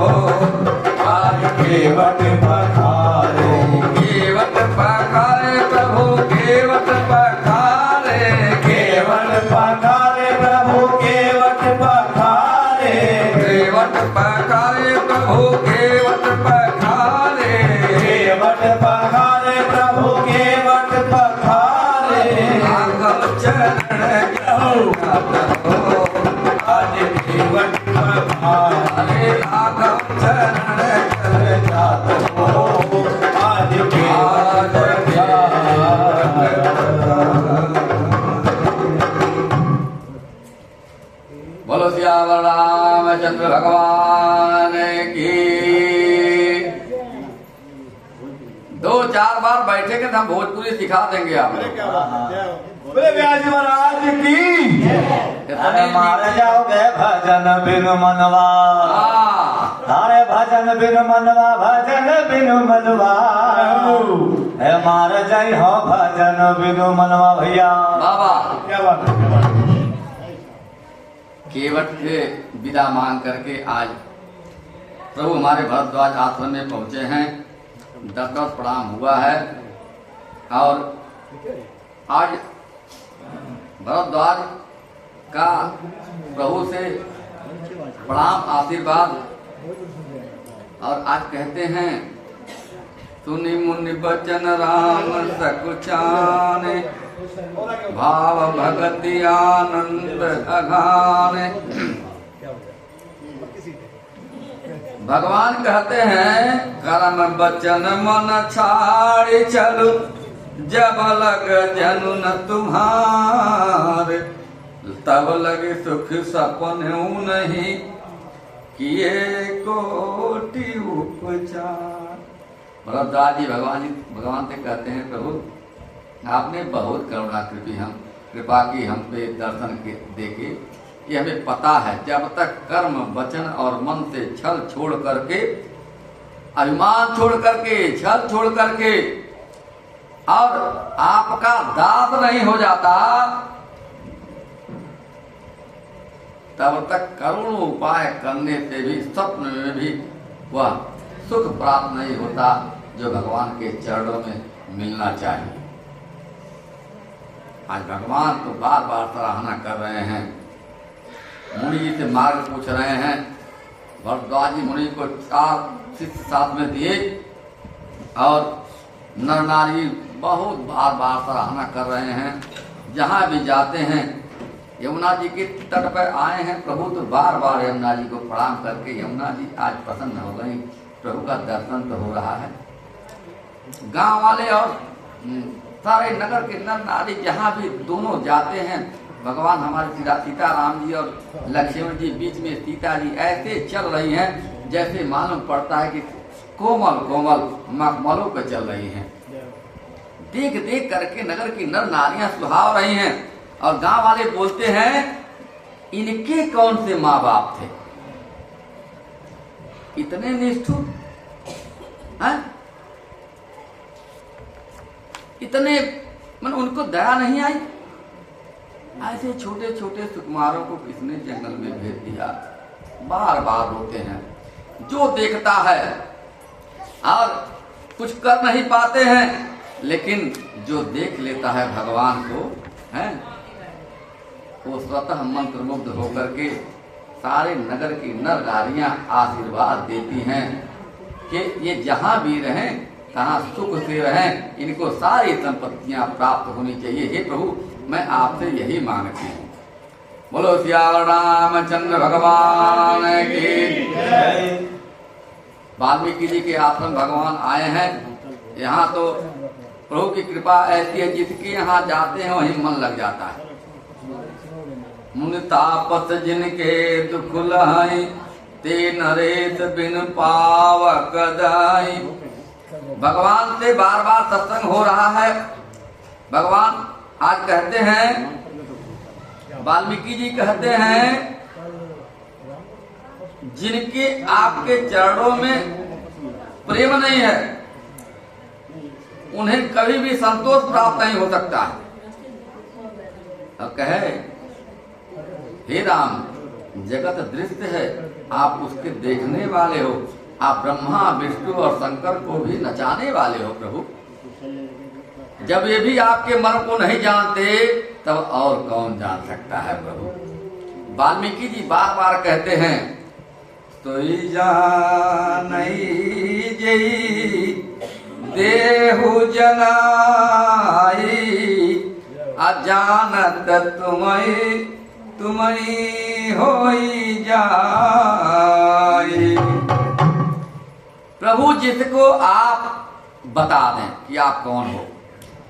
आज केवट पखारे। केवट पखारे प्रभु केवट पखारे, केवट पखारे प्रभु केवट पखारे, केवट पखारे प्रभु केवट पखारे। केवट पखारे प्रभु केवट पखारे। राघव चरण जल जात हो, आज केवट पखारे, राघव चरण जल जात हो, आज केवट पखारे। बोलो सियावर रामचंद्र भगवान की। 2-4 बार बैठेंगे तो हम भोजपुरी सिखा देंगे आपको। बोले व्यास महाराज की। अरे मार जाओगे भजन बिन मनवा, अरे भजन बिन मनवा, भजन बिन मनवा। है मार जाई हो भजन बिन मनवा भैया। बाबा क्या बात है? केवट से विदा मांग करके आज प्रभु हमारे भरद्वाज आश्रम में पहुंचे हैं। 10 प्रणाम हुआ है और आज भरद्वाज का प्रभु से प्रणाम आशीर्वाद। और आज कहते हैं सुनि मुनि बचन राम सकुचाने, भाव भगति आनंद अघाने। भगवान कहते हैं कर्म बचन मन छाड़ी चलू, जब लग जनु न तुम्हारे, तब लगे सुख सपन नहीं, किए कोटि उपचार। भरद्वाज जी भगवान से कहते हैं प्रभु आपने बहुत करुणा कृपी हम कृपा की हम पे दर्शन के देके। ये हमें पता है जब तक कर्म वचन और मन से छल छोड़ करके, अभिमान छोड़ करके, छल छोड़ करके और आपका दास नहीं हो जाता, तब तक करोड़ों उपाय करने से भी स्वप्न में भी वह सुख प्राप्त नहीं होता जो भगवान के चरणों में मिलना चाहिए। आज भगवान तो बार बार सराहना कर रहे हैं, मुनि जी से मार्ग पूछ रहे हैं। भरद्वाज जी मुनि को 4 शिष्य साथ में दिए और नर नारी बहुत बार बार सराहना कर रहे हैं। जहाँ भी जाते हैं यमुना जी के तट पर आए हैं प्रभु, तो बार बार यमुना जी को प्रणाम करके यमुना जी आज प्रसन्न हो गई, प्रभु का दर्शन तो हो रहा है। गांव वाले और सारे नगर के नर नारी जहाँ भी दोनों जाते हैं, भगवान हमारे सीता राम जी और लक्ष्मण जी बीच में सीता जी ऐसे चल रही हैं जैसे मालूम पड़ता है कि कोमल कोमल मखमलों पर चल रही हैं। देख देख करके नगर की नर नारियां सुहाव रही हैं और गांव वाले बोलते हैं इनके कौन से माँ बाप थे, इतने निष्ठुर हैं, इतने मन उनको दया नहीं आई। ऐसे छोटे छोटे सुकुमारों को किसने जंगल में भेज दिया। बार बार रोते हैं। जो देखता है और कुछ कर नहीं पाते हैं, लेकिन जो देख लेता है भगवान को है, वो स्वतः मंत्र मुग्ध होकर के सारे नगर की नर नारियां आशीर्वाद देती हैं कि ये जहां भी रहें, कहाँ सुख से रहें, इनको सारी संपत्तियां प्राप्त होनी चाहिए। हे प्रभु, मैं आपसे यही मांगती हूँ। बोलो सियावर रामचंद्र भगवान की जय। वाल्मीकि जी के आश्रम भगवान आए हैं। यहाँ तो प्रभु की कृपा ऐसी है, जिसके यहाँ जाते हैं वहीं मन लग जाता है। मुनि तापस जिनके दुख लाई, ते नरेश बिन पावक दाई। भगवान से बार बार सत्संग हो रहा है। भगवान आज कहते हैं, वाल्मीकि जी कहते हैं, जिनके आपके चरणों में प्रेम नहीं है उन्हें कभी भी संतोष प्राप्त नहीं हो सकता है। अब कहे, हे राम, जगत दृश्य है, आप उसके देखने वाले हो, आप ब्रह्मा विष्णु और शंकर को भी नचाने वाले हो प्रभु। जब ये भी आपके मन को नहीं जानते, तब और कौन जान सकता है प्रभु। वाल्मीकि जी बार बार कहते हैं, तोई जानई जई देहु जनाई, अजानत तुम्हें होई जाई। प्रभु, जिसको आप बता दें कि आप कौन हो,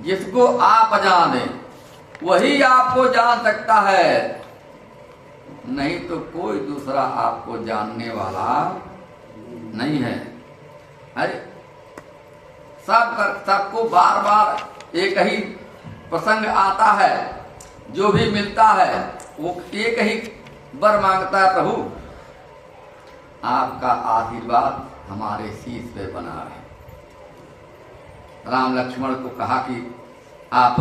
जिसको आप जाने, वही आपको जान सकता है, नहीं तो कोई दूसरा आपको जानने वाला नहीं है। अरे सबको बार बार एक ही प्रसंग आता है, जो भी मिलता है वो एक ही वर मांगता है, प्रभु आपका आशीर्वाद हमारे शीश पे बना रहे। राम लक्ष्मण को कहा कि आप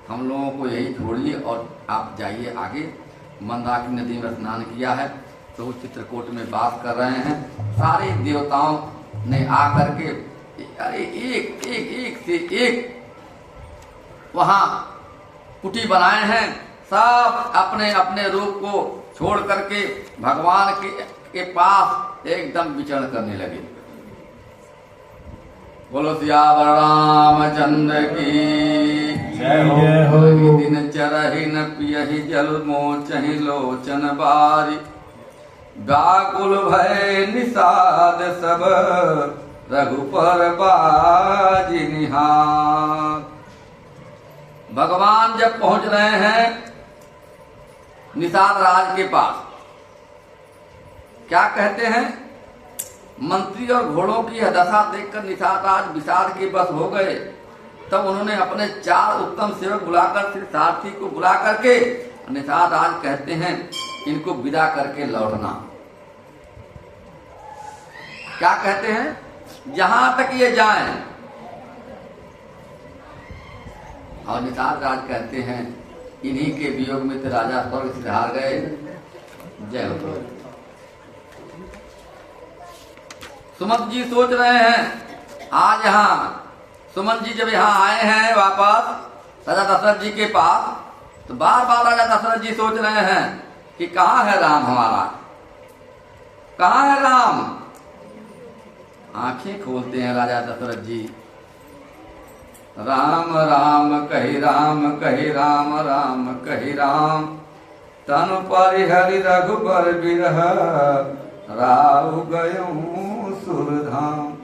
हम लोगों को यही छोड़िए और आप जाइए आगे। मंदाकिनी नदी में स्नान किया है तो वो चित्रकूट में बात कर रहे हैं। सारे देवताओं ने आकर के अरे एक एक एक से एक वहां कुटी बनाए हैं। सब अपने अपने रूप को छोड़ करके भगवान के पास एकदम विचरण करने लगे। बोलो सियावर रामचंद्र की जय हो। दिन चरहि न पियहि जल मोचहि लोचन बारी, व्याकुल भय निषाद सब रघुपर बाजी निहार। भगवान जब पहुंच रहे हैं निषाद राज के पास, क्या कहते हैं, मंत्री और घोड़ों की दशा देखकर निषाद राज विषाद के बस हो गए। तब उन्होंने अपने 4 उत्तम सेवक बुलाकर श्री सारथी को बुला करके निषाद आज कहते हैं इनको विदा करके लौटना। क्या कहते हैं? जहां तक ये जाएं। और निषाद राज कहते हैं इन्हीं के वियोग में तो राजा स्वर्ग से हार गए। जय हो। सुमंत जी सोच रहे हैं आज यहाँ सुमंत जी जब यहाँ आए हैं वापस राजा दशरथ जी के पास, तो बार बार राजा दशरथ जी सोच रहे हैं कि कहाँ है राम हमारा, कहाँ है राम। आंखें खोलते हैं राजा दशरथ जी, राम राम कही राम कही राम राम कही राम, तन परिहरि रघुबर बिरह राव गयों सुरधाम।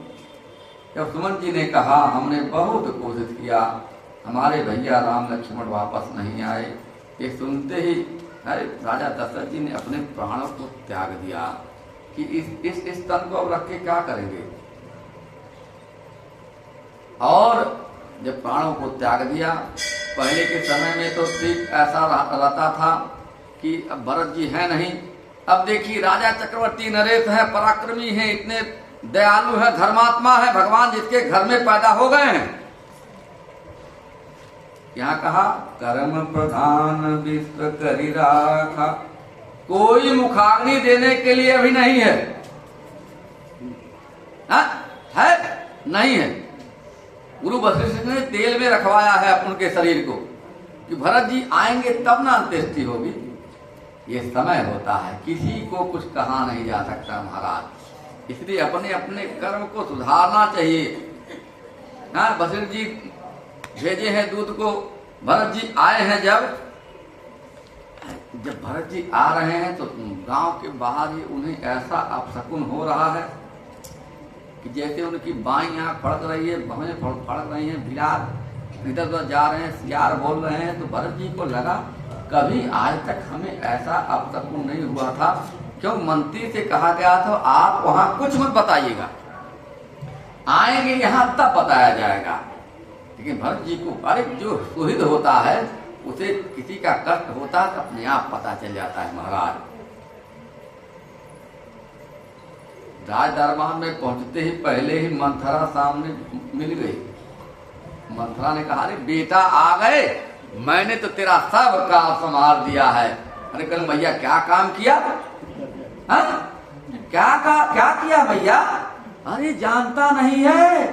जब सुमन जी ने कहा हमने बहुत कोशिश किया, हमारे भैया राम लक्ष्मण वापस नहीं आए, ये सुनते ही अरे राजा दशरथ जी ने अपने प्राणों को त्याग दिया कि इस तन को अब रख के क्या करेंगे। और जब प्राणों को त्याग दिया, पहले के समय में तो ठीक ऐसा रहता था कि अब भरत जी है नहीं। अब देखिए राजा चक्रवर्ती नरेश है, पराक्रमी है, इतने दयालु है, धर्मात्मा है, भगवान जिसके घर में पैदा हो गए हैं। यहाँ कहा कर्म प्रधान विश्व करी राखा, कोई मुखाग्नि देने के लिए अभी नहीं है, है नहीं है। गुरु वशिष्ठ ने तेल में रखवाया है अपन के शरीर को कि भरत जी आएंगे तब ना अंत्येष्टि होगी। ये समय होता है, किसी को कुछ कहा नहीं जा सकता महाराज, इसलिए अपने अपने कर्म को सुधारना चाहिए। हाँ, वशिष्ठ जी भेजे हैं दूत को, भरत जी आए हैं। जब भरत जी आ रहे हैं तो गांव के बाहर ही उन्हें ऐसा अपशकुन हो रहा है कि जैसे उनकी बाईं आंख फड़क रही है, भवें फड़क रही हैं, बिलार इधर उधर जा रहे हैं, सियार बोल रहे हैं। तो भरत जी को लगा कभी आज तक हमें ऐसा अपशकुन नहीं हुआ था, क्यों मंत्री से कहा गया था आप वहां कुछ मत बताइएगा, आएंगे यहाँ तब बताया जाएगा। लेकिन भरत जी को अरे जो सुहित होता है उसे किसी का कष्ट होता है तो अपने आप पता चल जाता है महाराज। राज दरबार में पहुंचते ही पहले ही मंथरा सामने मिल गई। मंथरा ने कहा अरे बेटा आ गए, मैंने तो तेरा सब काम संभाल दिया है। अरे कल भैया क्या काम किया? हा? क्या किया भैया? अरे जानता नहीं है,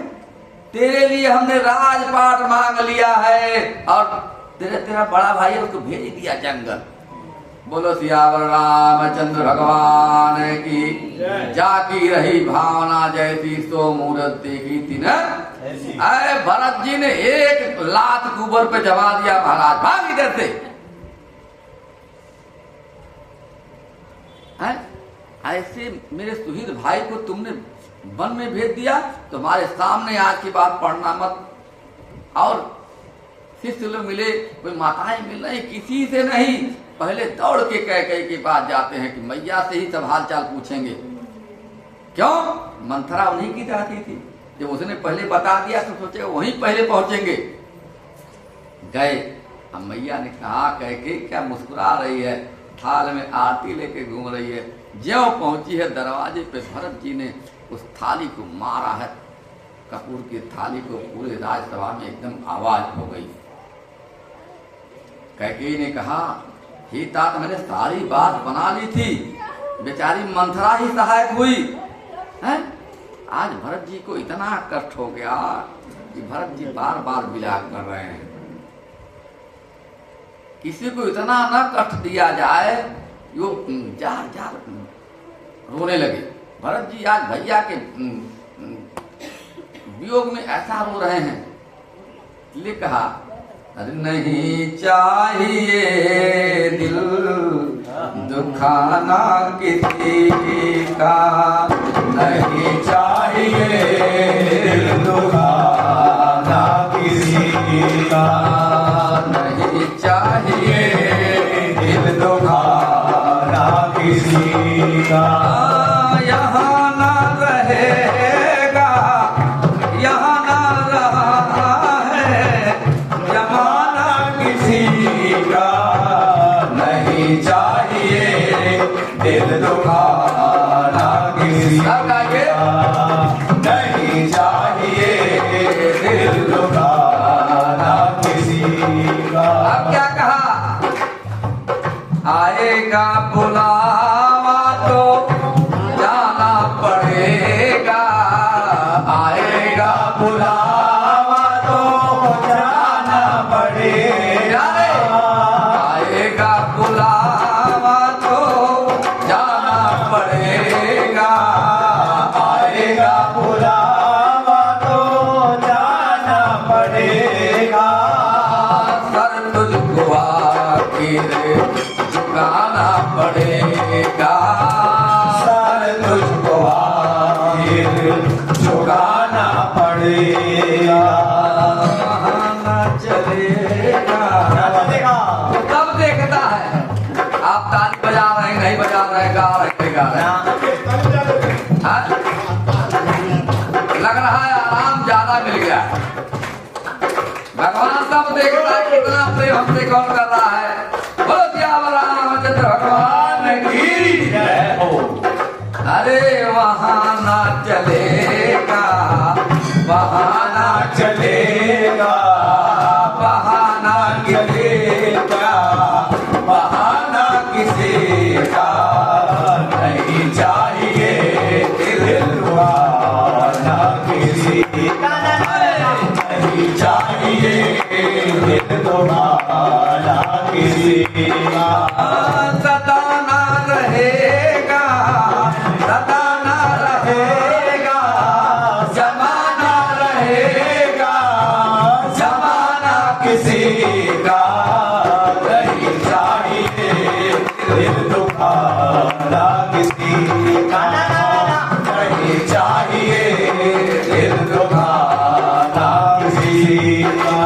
तेरे लिए हमने राजपाट मांग लिया है और तेरा बड़ा भाई है उसको भेज दिया जंगल। बोलो सियावर रामचंद्र भगवान की, जाकी रही भावना जैसी सो मूरत देखी थी न। अरे भरत जी ने एक लात कुबर पे जमा दिया, महाराज भाग इधर से। ऐसे मेरे सुहित भाई को तुमने वन में भेज दिया, तुम्हारे सामने आज की बात पढ़ना मत। और शिष्य लोग मिले, कोई माताएं मिल रही, किसी से नहीं, पहले दौड़ के कैकेयी के पास जाते हैं कि मैया से ही सब हाल चाल पूछेंगे। क्यों? मंथरा उन्हीं की चाहती थी, जब उसने पहले बता दिया तो सोचे वहीं पहले पहुंचेंगे। गए, अब मैया ने कहा कैकेयी क्या मुस्कुरा रही है, थाल में आरती लेके घूम रही है। ज्यों पहुंची है दरवाजे पे, भरत जी ने उस थाली को मारा है, कपूर की थाली को, पूरे राजसभा में एकदम आवाज हो गई। कैकेयी ने कहा ही तात मैंने सारी बात बना ली थी, बेचारी मंथरा ही सहायक हुई है। आज भरत जी को इतना कष्ट हो गया कि भरत जी बार बार विलाप कर रहे हैं। किसी को इतना ना कष्ट दिया जाए, वो जार जार रोने लगे। भरत जी आज भैया के वियोग में ऐसा रो रहे हैं, इसलिए कहा अरे नहीं चाहिए दिल दुखाना किसी का, नहीं चाहिए दिल दुखाना किसी का, नहीं चाहिए दिल दुखाना किसी का। यहाँ ना रहेगा, यहाँ ना रहा है किसी सब गाइए। नहीं चाहिए दिल दुखाना किसी का। अब क्या कहा? आएगा बुलावा तो जाना पड़ेगा, आएगा बुलावा तो जाना पड़ेगा, आएगा बुलावा तो जाना पड़ेगा, आएगा बुलावा तो जाना पड़ेगा। सर तुझको आखिर झुकाना पड़ेगा, सर तुझको आखिर झुकाना पड़ेगा। चलेगा तब देखता है। आप ताली बजा रहे हैं, नहीं बजा रहे हैं, गा रहे हैं, गा रहे हैं। हाँ? लग रहा है आराम ज्यादा मिल गया। भगवान सब देखता है कितना प्रेम हमसे कौन कर रहा है। बोलो सियावर रामचंद्र भगवान की जय हो। अरे वहाँ ना चलेगा, वहाँ ना चलेगा बहाना चलेगा, बहाना किसी का नहीं चाहिए दिल दुखाना किसी का, नहीं चाहिए दिल दुखाना किसी का। सदा ना रहेगा, सदा ना रहेगा, जमाना रहेगा, जमाना किसी का नहीं चाहिए दिल दुखाना किसी का, नहीं चाहिए दिल दुखाना किसी का।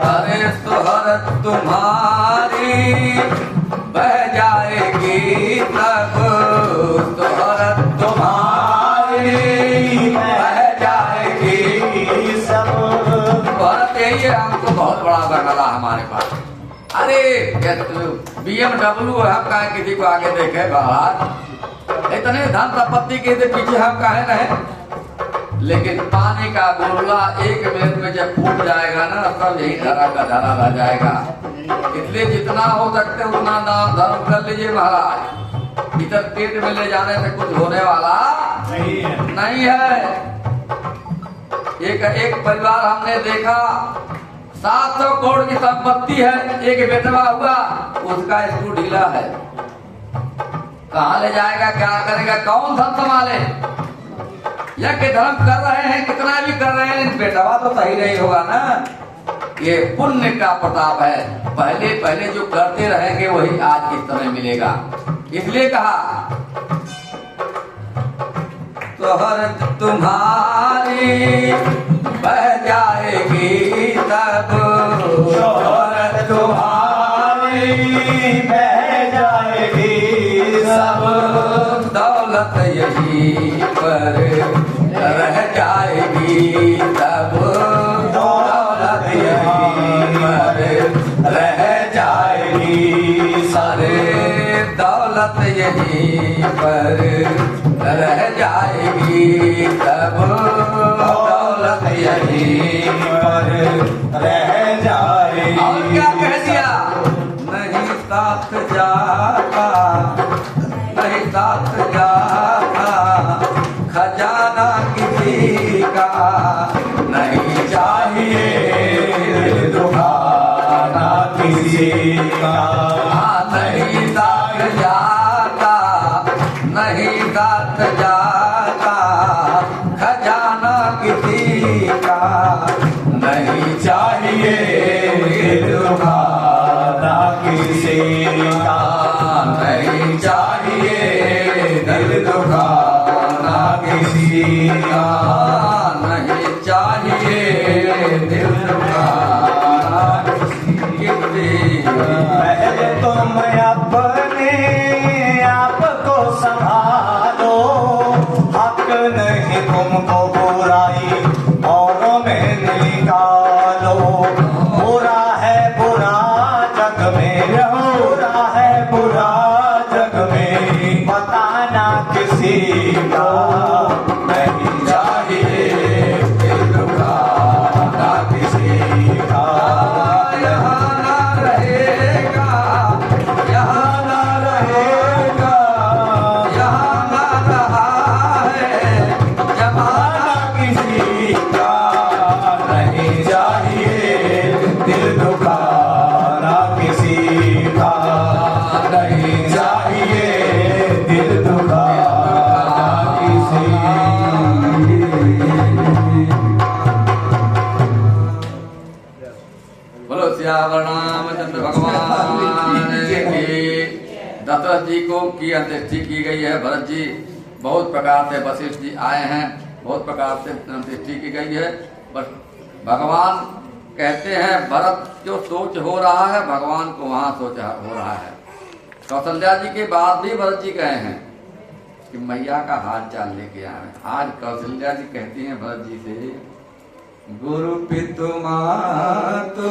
अरे शोहरत तुम्हारी बह जाएगी तब, शोहरत तुम्हारी बह जाएगी सब शोहरत यही है। हमको बहुत बड़ा बंगला हमारे पास। अरे BMW हम कहा किसी को आगे देखे बाहर, इतने धन संपत्ति के पीछे हम कहे नहीं, लेकिन पानी का बुलबुला 1 मिनट में जब फूट जाएगा ना तब यही धरा का धरा रह जाएगा। इसलिए जितना हो सकते उतना दान धर्म कर लीजिए महाराज। इधर पेट में ले जाने से कुछ होने वाला नहीं है। एक परिवार हमने देखा 700 करोड़ की संपत्ति है, एक बेटवा हुआ, उसका स्कूल ढीला है। कहाँ ले जाएगा, क्या करेगा, कौन धन संभाले? यज्ञ धर्म कर रहे हैं, कितना भी कर रहे हैं, बेटवा तो सही नहीं होगा ना। ये पुण्य का प्रताप है। पहले पहले जो करते रहेंगे वही आज इस समय मिलेगा। इसलिए कहा शोहरत तुम्हारी बह जाएगी तब, शोहरत तुम्हारी बह जाएगी सब, दौलत यही पर रह जाएगी तब, दौलत यही पर रह जाएगी सारे, दौलत यही पर रह जाएगी तब, दौलत यही पर रह जाएगी। और क्या कह दिया? नहीं साथ जाता, नहीं साथ जाता खजाना किसी का, नहीं चाहिए दिल दुखाना किसी का, नहीं साथ जाता, नहीं साथ जाता खजाना किसी का, नहीं चाहिए दिल दुखाना किसी का, नहीं चाहिए दिल दुखाना किसी का, नहीं चाहिए दिल दुखाना किसी का। पहले तुम अपने आप को संभालो, हक नहीं तुमको बुराई औरों में निकालो। बुरा है बुरा जग में, बुरा है बुरा जग में, बताना किसी का भरत जी को की अंत्येष्टि की गई है। भरत जी बहुत प्रकार से, वशिष्ठ जी आए हैं, बहुत प्रकार से अंत्येष्टि की गई है। बस भगवान कहते हैं भरत जो सोच हो रहा है भगवान को वहां सोच हो रहा है। कौशल्या जी के बाद भी भरत जी कहे हैं कि मैया का हाल चाल लेके आए। आज कौशल्या जी कहती हैं भरत जी से, गुरु पितु मातु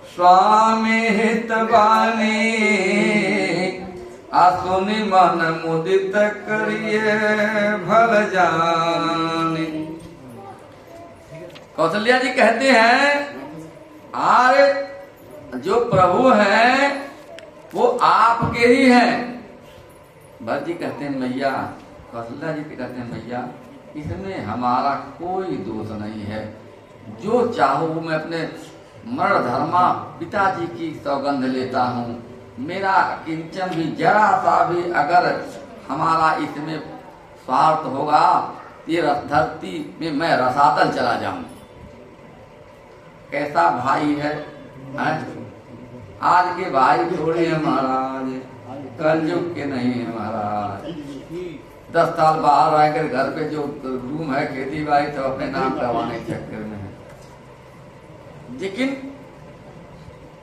स्वामी हितवानी, असुनि मन मुदित करिए भल जानी। कौशल्या जी कहते हैं आरे जो प्रभु हैं वो आपके ही हैं। भरत जी कहते हैं मैया, कौशल्या जी कहते हैं मैया इसमें हमारा कोई दोष नहीं है, जो चाहो मैं अपने मरण धर्मा पिताजी की सौगंध लेता हूँ। मेरा किंचन भी जरा सा भी अगर हमारा इसमें स्वार्थ होगा ये धरती में मैं रसातल चला जाऊं। कैसा भाई है आज के भाई थोड़े हैं महाराज, कलयुग के नहीं है महाराज। 10 साल बाहर रहकर घर पे जो रूम है खेती बाड़ी तो अपने नाम करवाने के चक्कर में है। लेकिन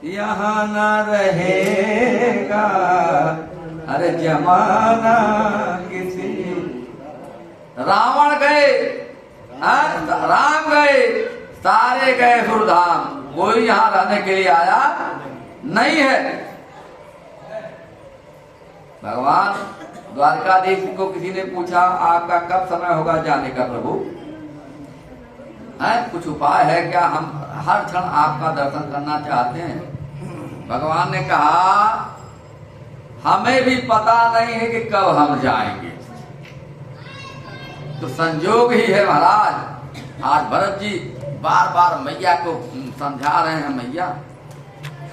यहाँ न रहेगा अरे जमाना किसी। रावण गए, राम गए, सारे गए सुरधाम, कोई यहाँ रहने के लिए आया नहीं है। भगवान द्वारकाधीश को किसी ने पूछा आपका कब समय होगा जाने का प्रभु, है कुछ उपाय है क्या, हम हर क्षण आपका दर्शन करना चाहते हैं। भगवान ने कहा हमें भी पता नहीं है कि कब हम जाएंगे, तो संजोग ही है महाराज। आज भरत जी बार बार मैया को समझा रहे हैं, मैया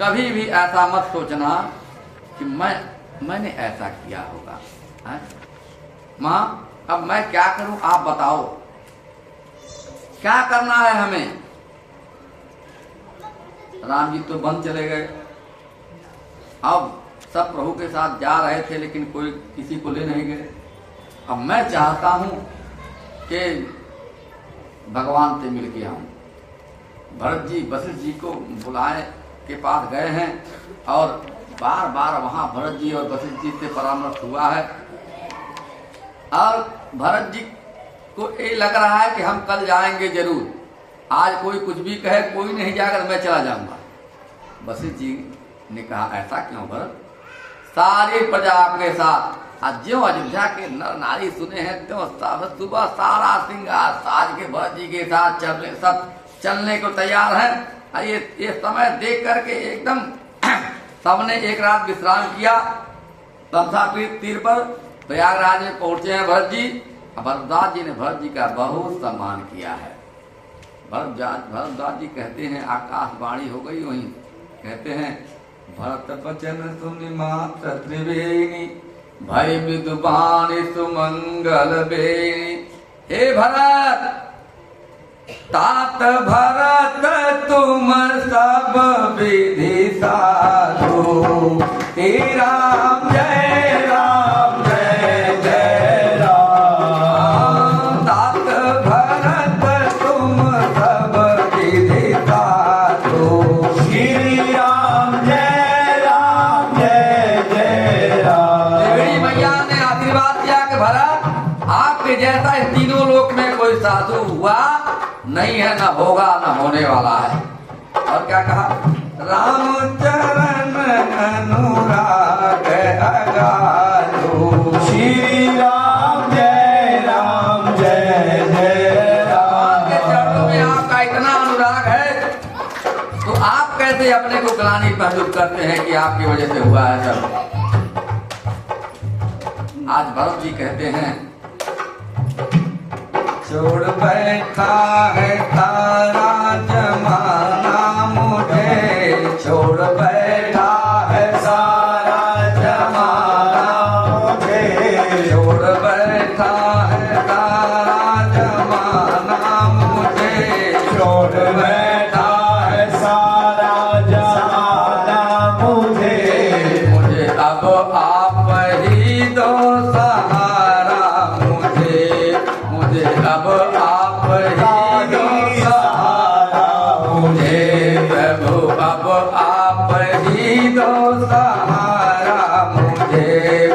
कभी भी ऐसा मत सोचना कि मैंने ऐसा किया होगा। माँ अब मैं क्या करूं आप बताओ, क्या करना है हमें। राम जी तो बन चले गए, अब सब प्रभु के साथ जा रहे थे लेकिन कोई किसी को ले नहीं गए। अब मैं चाहता हूं कि भगवान से मिल के आऊं। भरत जी वशिष्ठ जी को बुलाए के पास गए हैं और बार बार वहां भरत जी और वशिष्ठ जी से परामर्श हुआ है। और भरत जी को ये लग रहा है कि हम कल जाएंगे जरूर, आज कोई कुछ भी कहे कोई नहीं जाकर मैं चला जाऊंगा। वशिष्ठ जी ने कहा ऐसा क्यों भरत, सारी प्रजा आपके साथ, आज जो अयोध्या के नर नारी सुने हैं तो सुबह सारा श्रृंगार साज के भरत जी के साथ चलने को तैयार है। ये समय देख करके एकदम सबने एक रात विश्राम किया, तमसा तीर पर प्रयागराज में पहुंचे हैं भरत जी। भरद्वाज जी ने भरत जी का बहुत सम्मान किया है। भरद्वाज जी कहते हैं आकाशवाणी हो गई, वहीं कहते हैं भरत वचन सुनि मात त्रिवेणी, भय विदुबाणी सुमंगल बेणी। हे भरत तात भरत तुम सब विधि साधु, हे राम जय राम जय जय राम। तात भरत तुम सब विधि साधु, श्री राम जय जय राम। त्रिवेणी मैया ने आशीर्वाद दिया कि भरत आपके जैसा इस तीनों लोक में कोई साधु हुआ नहीं है, न होगा न होने वाला है। और क्या कहा, राम चरण अनुराग अगाधु, श्री राम जय जय राम। के चरणों में आपका इतना अनुराग है तो आप कैसे अपने को ग्लानि महसूस करते हैं कि आपकी वजह से हुआ है सब। आज भरत जी कहते हैं छोड़ बैठा है तारा जमाना मुझे, छोड़ बैठा है सारा जमाना मुझे, छोड़ बैठा है तारा जमाना मुझे, छोड़ बैठा है सारा जमाना मुझे। मुझे अब आप अब आप ही दो सहारा मुझे प्रभु, अब आप ही दो सहारा मुझे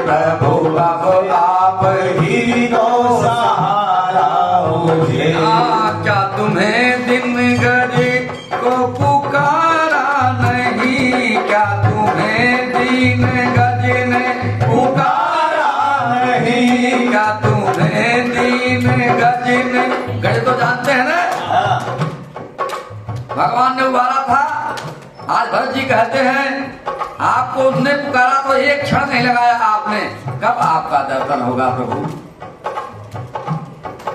प्रभु, अब आप ही दो सहारा मुझे। क्या तुम्हें दिन गजे को पुकारा नहीं, क्या तुम्हें दिन गजे ने पुकारा नहीं, क्या तुम्हें दिन गजे ने, गजे तो जानते हैं ना, भगवान ने उबारा था। आज भरत जी कहते हैं आपको उसने पुकारा तो एक क्षण नहीं लगाया आपने, कब आपका दर्शन होगा प्रभु।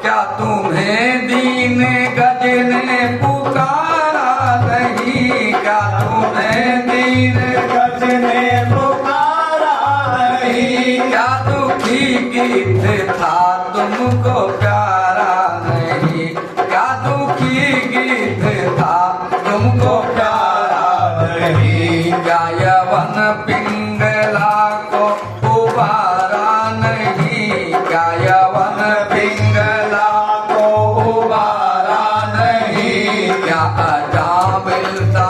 क्या तुम्हें दीन गज ने पुकारा नहीं, क्या तुम्हें दीन गज ने पुकारा नहीं, क्या दुखी गीत था तुमको प्यारा नहीं, क्या दुखी गीत था तुमको प्यारा नहीं, क्या यवन पिंगला को उबारा नहीं, क्या यवन पिंगला को उबारा नहीं, क्या अजामिलता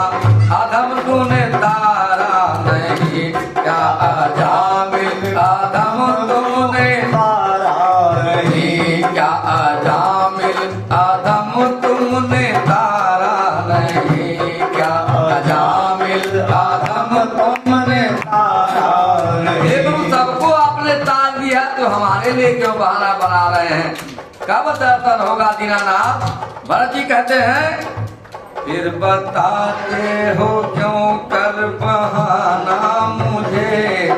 अधम तूने तारा नहीं, क्या अजामिल अधम तूने तारा नहीं, क्या अजामिल अधम तुमने तारा नहीं, क्या अजामिल अधम तुमने तारा ये नहीं। तुम सबको आपने ताज दिया तो हमारे लिए क्यों बहाना बना रहे हैं। कब दर्शन होगा दीनानाथ। भरत जी कहते हैं फिर बताते हो क्यों कर बहाना मुझे,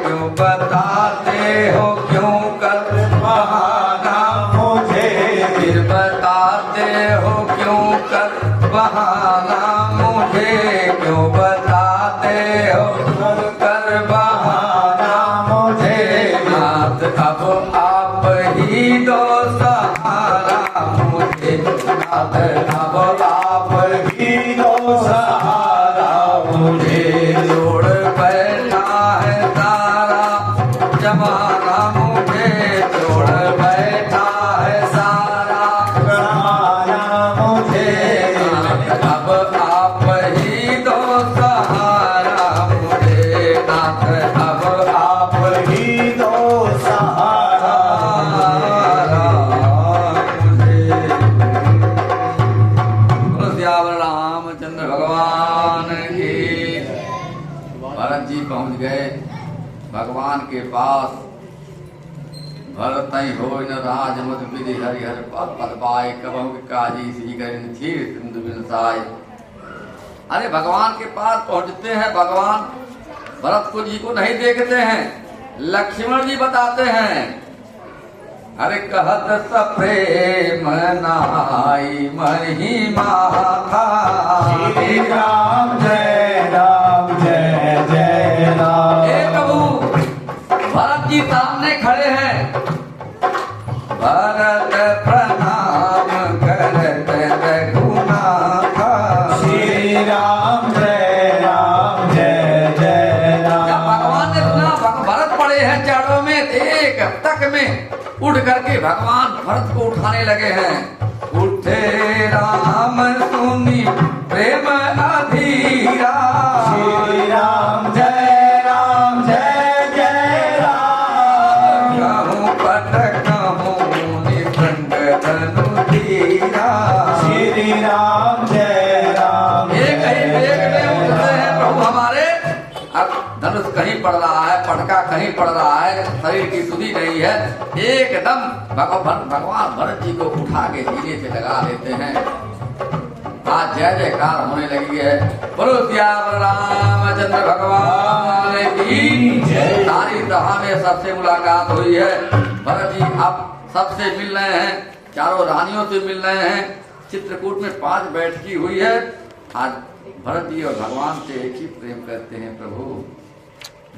क्यों बताते हो क्यों कर बहाना मुझे, फिर बताते हो क्यों कर बहाना मुझे, क्यों बताते हो कर बहाना मुझे। नाथ अब आप ही दो सहारा मुझे, नाथ अब आप ही दो सहारा मुझे। जोड़ बैठा है सारा जमाना मुझे, जोड़ बैठा है सारा जमाना मुझे। अब आप ही दो सहारा मुझे, नाथ अब आप ही दो सहारा मुझे। श्यावर रामचंद्र भगवान की। भरत जी पहुंच गए भगवान के पास। भरत हो न राजमत विधि हरिहर पद पद पाए, कबहु के काजी सी करिन क्षीर सिंधु बिन साय। अरे भगवान के पास पहुंचते हैं, भगवान भरत को जी को नहीं देखते हैं। लक्ष्मण जी बताते हैं अरे कहत सप्रेम नाई महिमा था। श्री राम जय राम जय जय राम। हे प्रभु भरत जी सामने खड़े हैं। भरत प्रणाम करत रघुनाथ। श्री राम जय राम जय जय राम। जब भगवान ने सुना भरत पड़े हैं चरणों में, एक तक में उठ करके भगवान भरत को उठाने लगे हैं। उठे राम सुनी प्रेम अधीरा। श्री राम जय जय राम। कहूँ पट कहूँ निसंग धनु धीरा। श्री राम जय राम। एक में उठते हैं प्रभु हमारे। अब धनुष कहीं पड़ रहा है, पटका कहीं पड़ रहा है, शरीर की सुधि नहीं है। एकदम भगवान भरत जी को उठा के सीने से लगा लेते हैं। आज जय जयकार होने लगी है। बोलो श्याम रामचंद्र भगवान की जय। सारी सभा में सबसे मुलाकात हुई है। भरत जी अब सबसे मिल रहे हैं, चारों रानियों से मिल रहे हैं। चित्रकूट में 5 बैठकी हुई है। आज भरत जी और भगवान से एक ही प्रेम करते हैं। प्रभु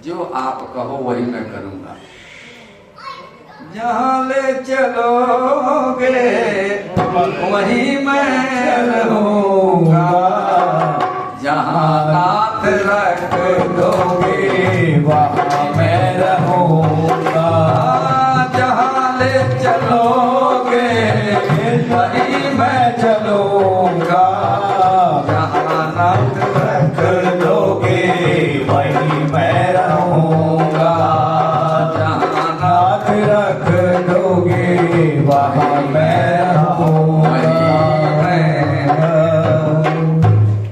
जो आप कहो वही मैं करूंगा। जहाँ ले चलोगे वहीं मैं रहूंगा। जहाँ नाथ रख दोगे वहाँ मैं रहूंगा। जहाँ ले चलोगे वहीं मैं चलूंगा, जहाँ नाथ रख दोगे वहीं मैं रहूंगा, जहाँ नाथ रख दोगे वहाँ मैं रहूंगा।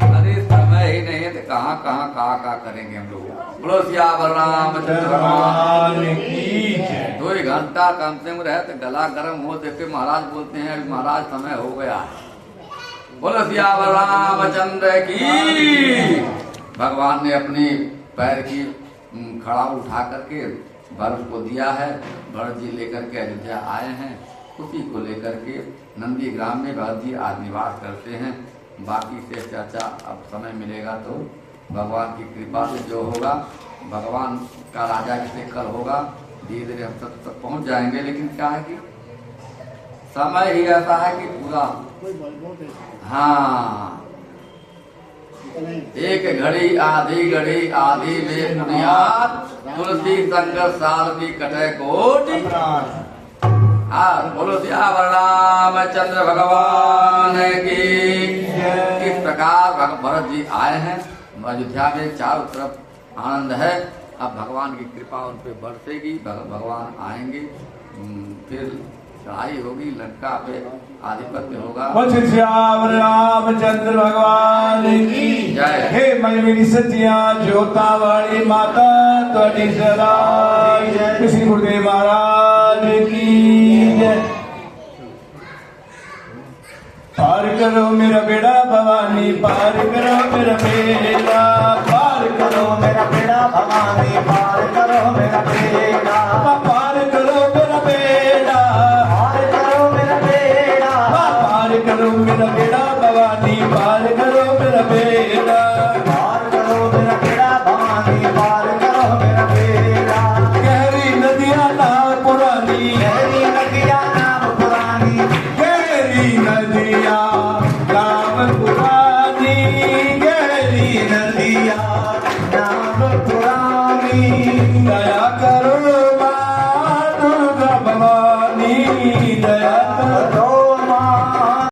अरे समय ही नहीं है तो कहाँ कहाँ कहाँ करेंगे हम लोग। बोलो सियावर रामचंद्र भगवान की जय। 2 घंटा कम से कम रहे तो गला गर्म हो, देखे महाराज बोलते हैं अभी महाराज समय हो गया है। बोलो सियावर रामचंद्र की। भगवान ने अपनी पैर की खड़ा उठा करके भरत को दिया है। भरत जी लेकर के अयोध्या आए हैं। उसी को लेकर के नंदी ग्राम में भरत जी आज निवास करते हैं। बाकी से चर्चा अब समय मिलेगा तो भगवान की कृपा से जो होगा, भगवान का राजा किसे कल होगा, धीरे धीरे हम सब तक पहुंच जाएंगे। लेकिन क्या है कि समय ही ऐसा है कि पूरा कोई बहुत है हाँ नहीं एक घड़ी आधी में बुनियाद, तुलसी संग साल भी कटे कोटि। बोलो सियावर रामचंद्र भगवान की। किस प्रकार भरत जी आए हैं अयोध्या में, चारों तरफ आनंद है। अब भगवान की कृपा उन पे बरसेगी, भगवान आएंगे, फिर चढ़ाई होगी, लंका पे आधिपत्य होगा। सियावर रामचंद्र भगवान की जय। हे मलमेरी सतिया जोता वाली माता त्वड़ी सदा श्री गुरुदेव महाराज की जय। पार करो मेरा बेड़ा भवानी, पार करो मेरा बेड़ा, पार करो मेरा बेड़ा भवानी, पार करो मेरा बेड़ा, पार करो मेरा बेड़ा, पार करो मेरा बेड़ा, पार करो मेरा बेड़ा भवानी, पार करो मेरा बेड़ा, पार करो मेरा बेड़ा भवानी, पार करो मेरा बेड़ा। गहरी नदियाँ नाम पुरानी, गहरी नदियाँ नाम पुरानी, गहरी नदियाँ नाम पुरानी, गहरी नदियाँ नाम पुरानी। दया करो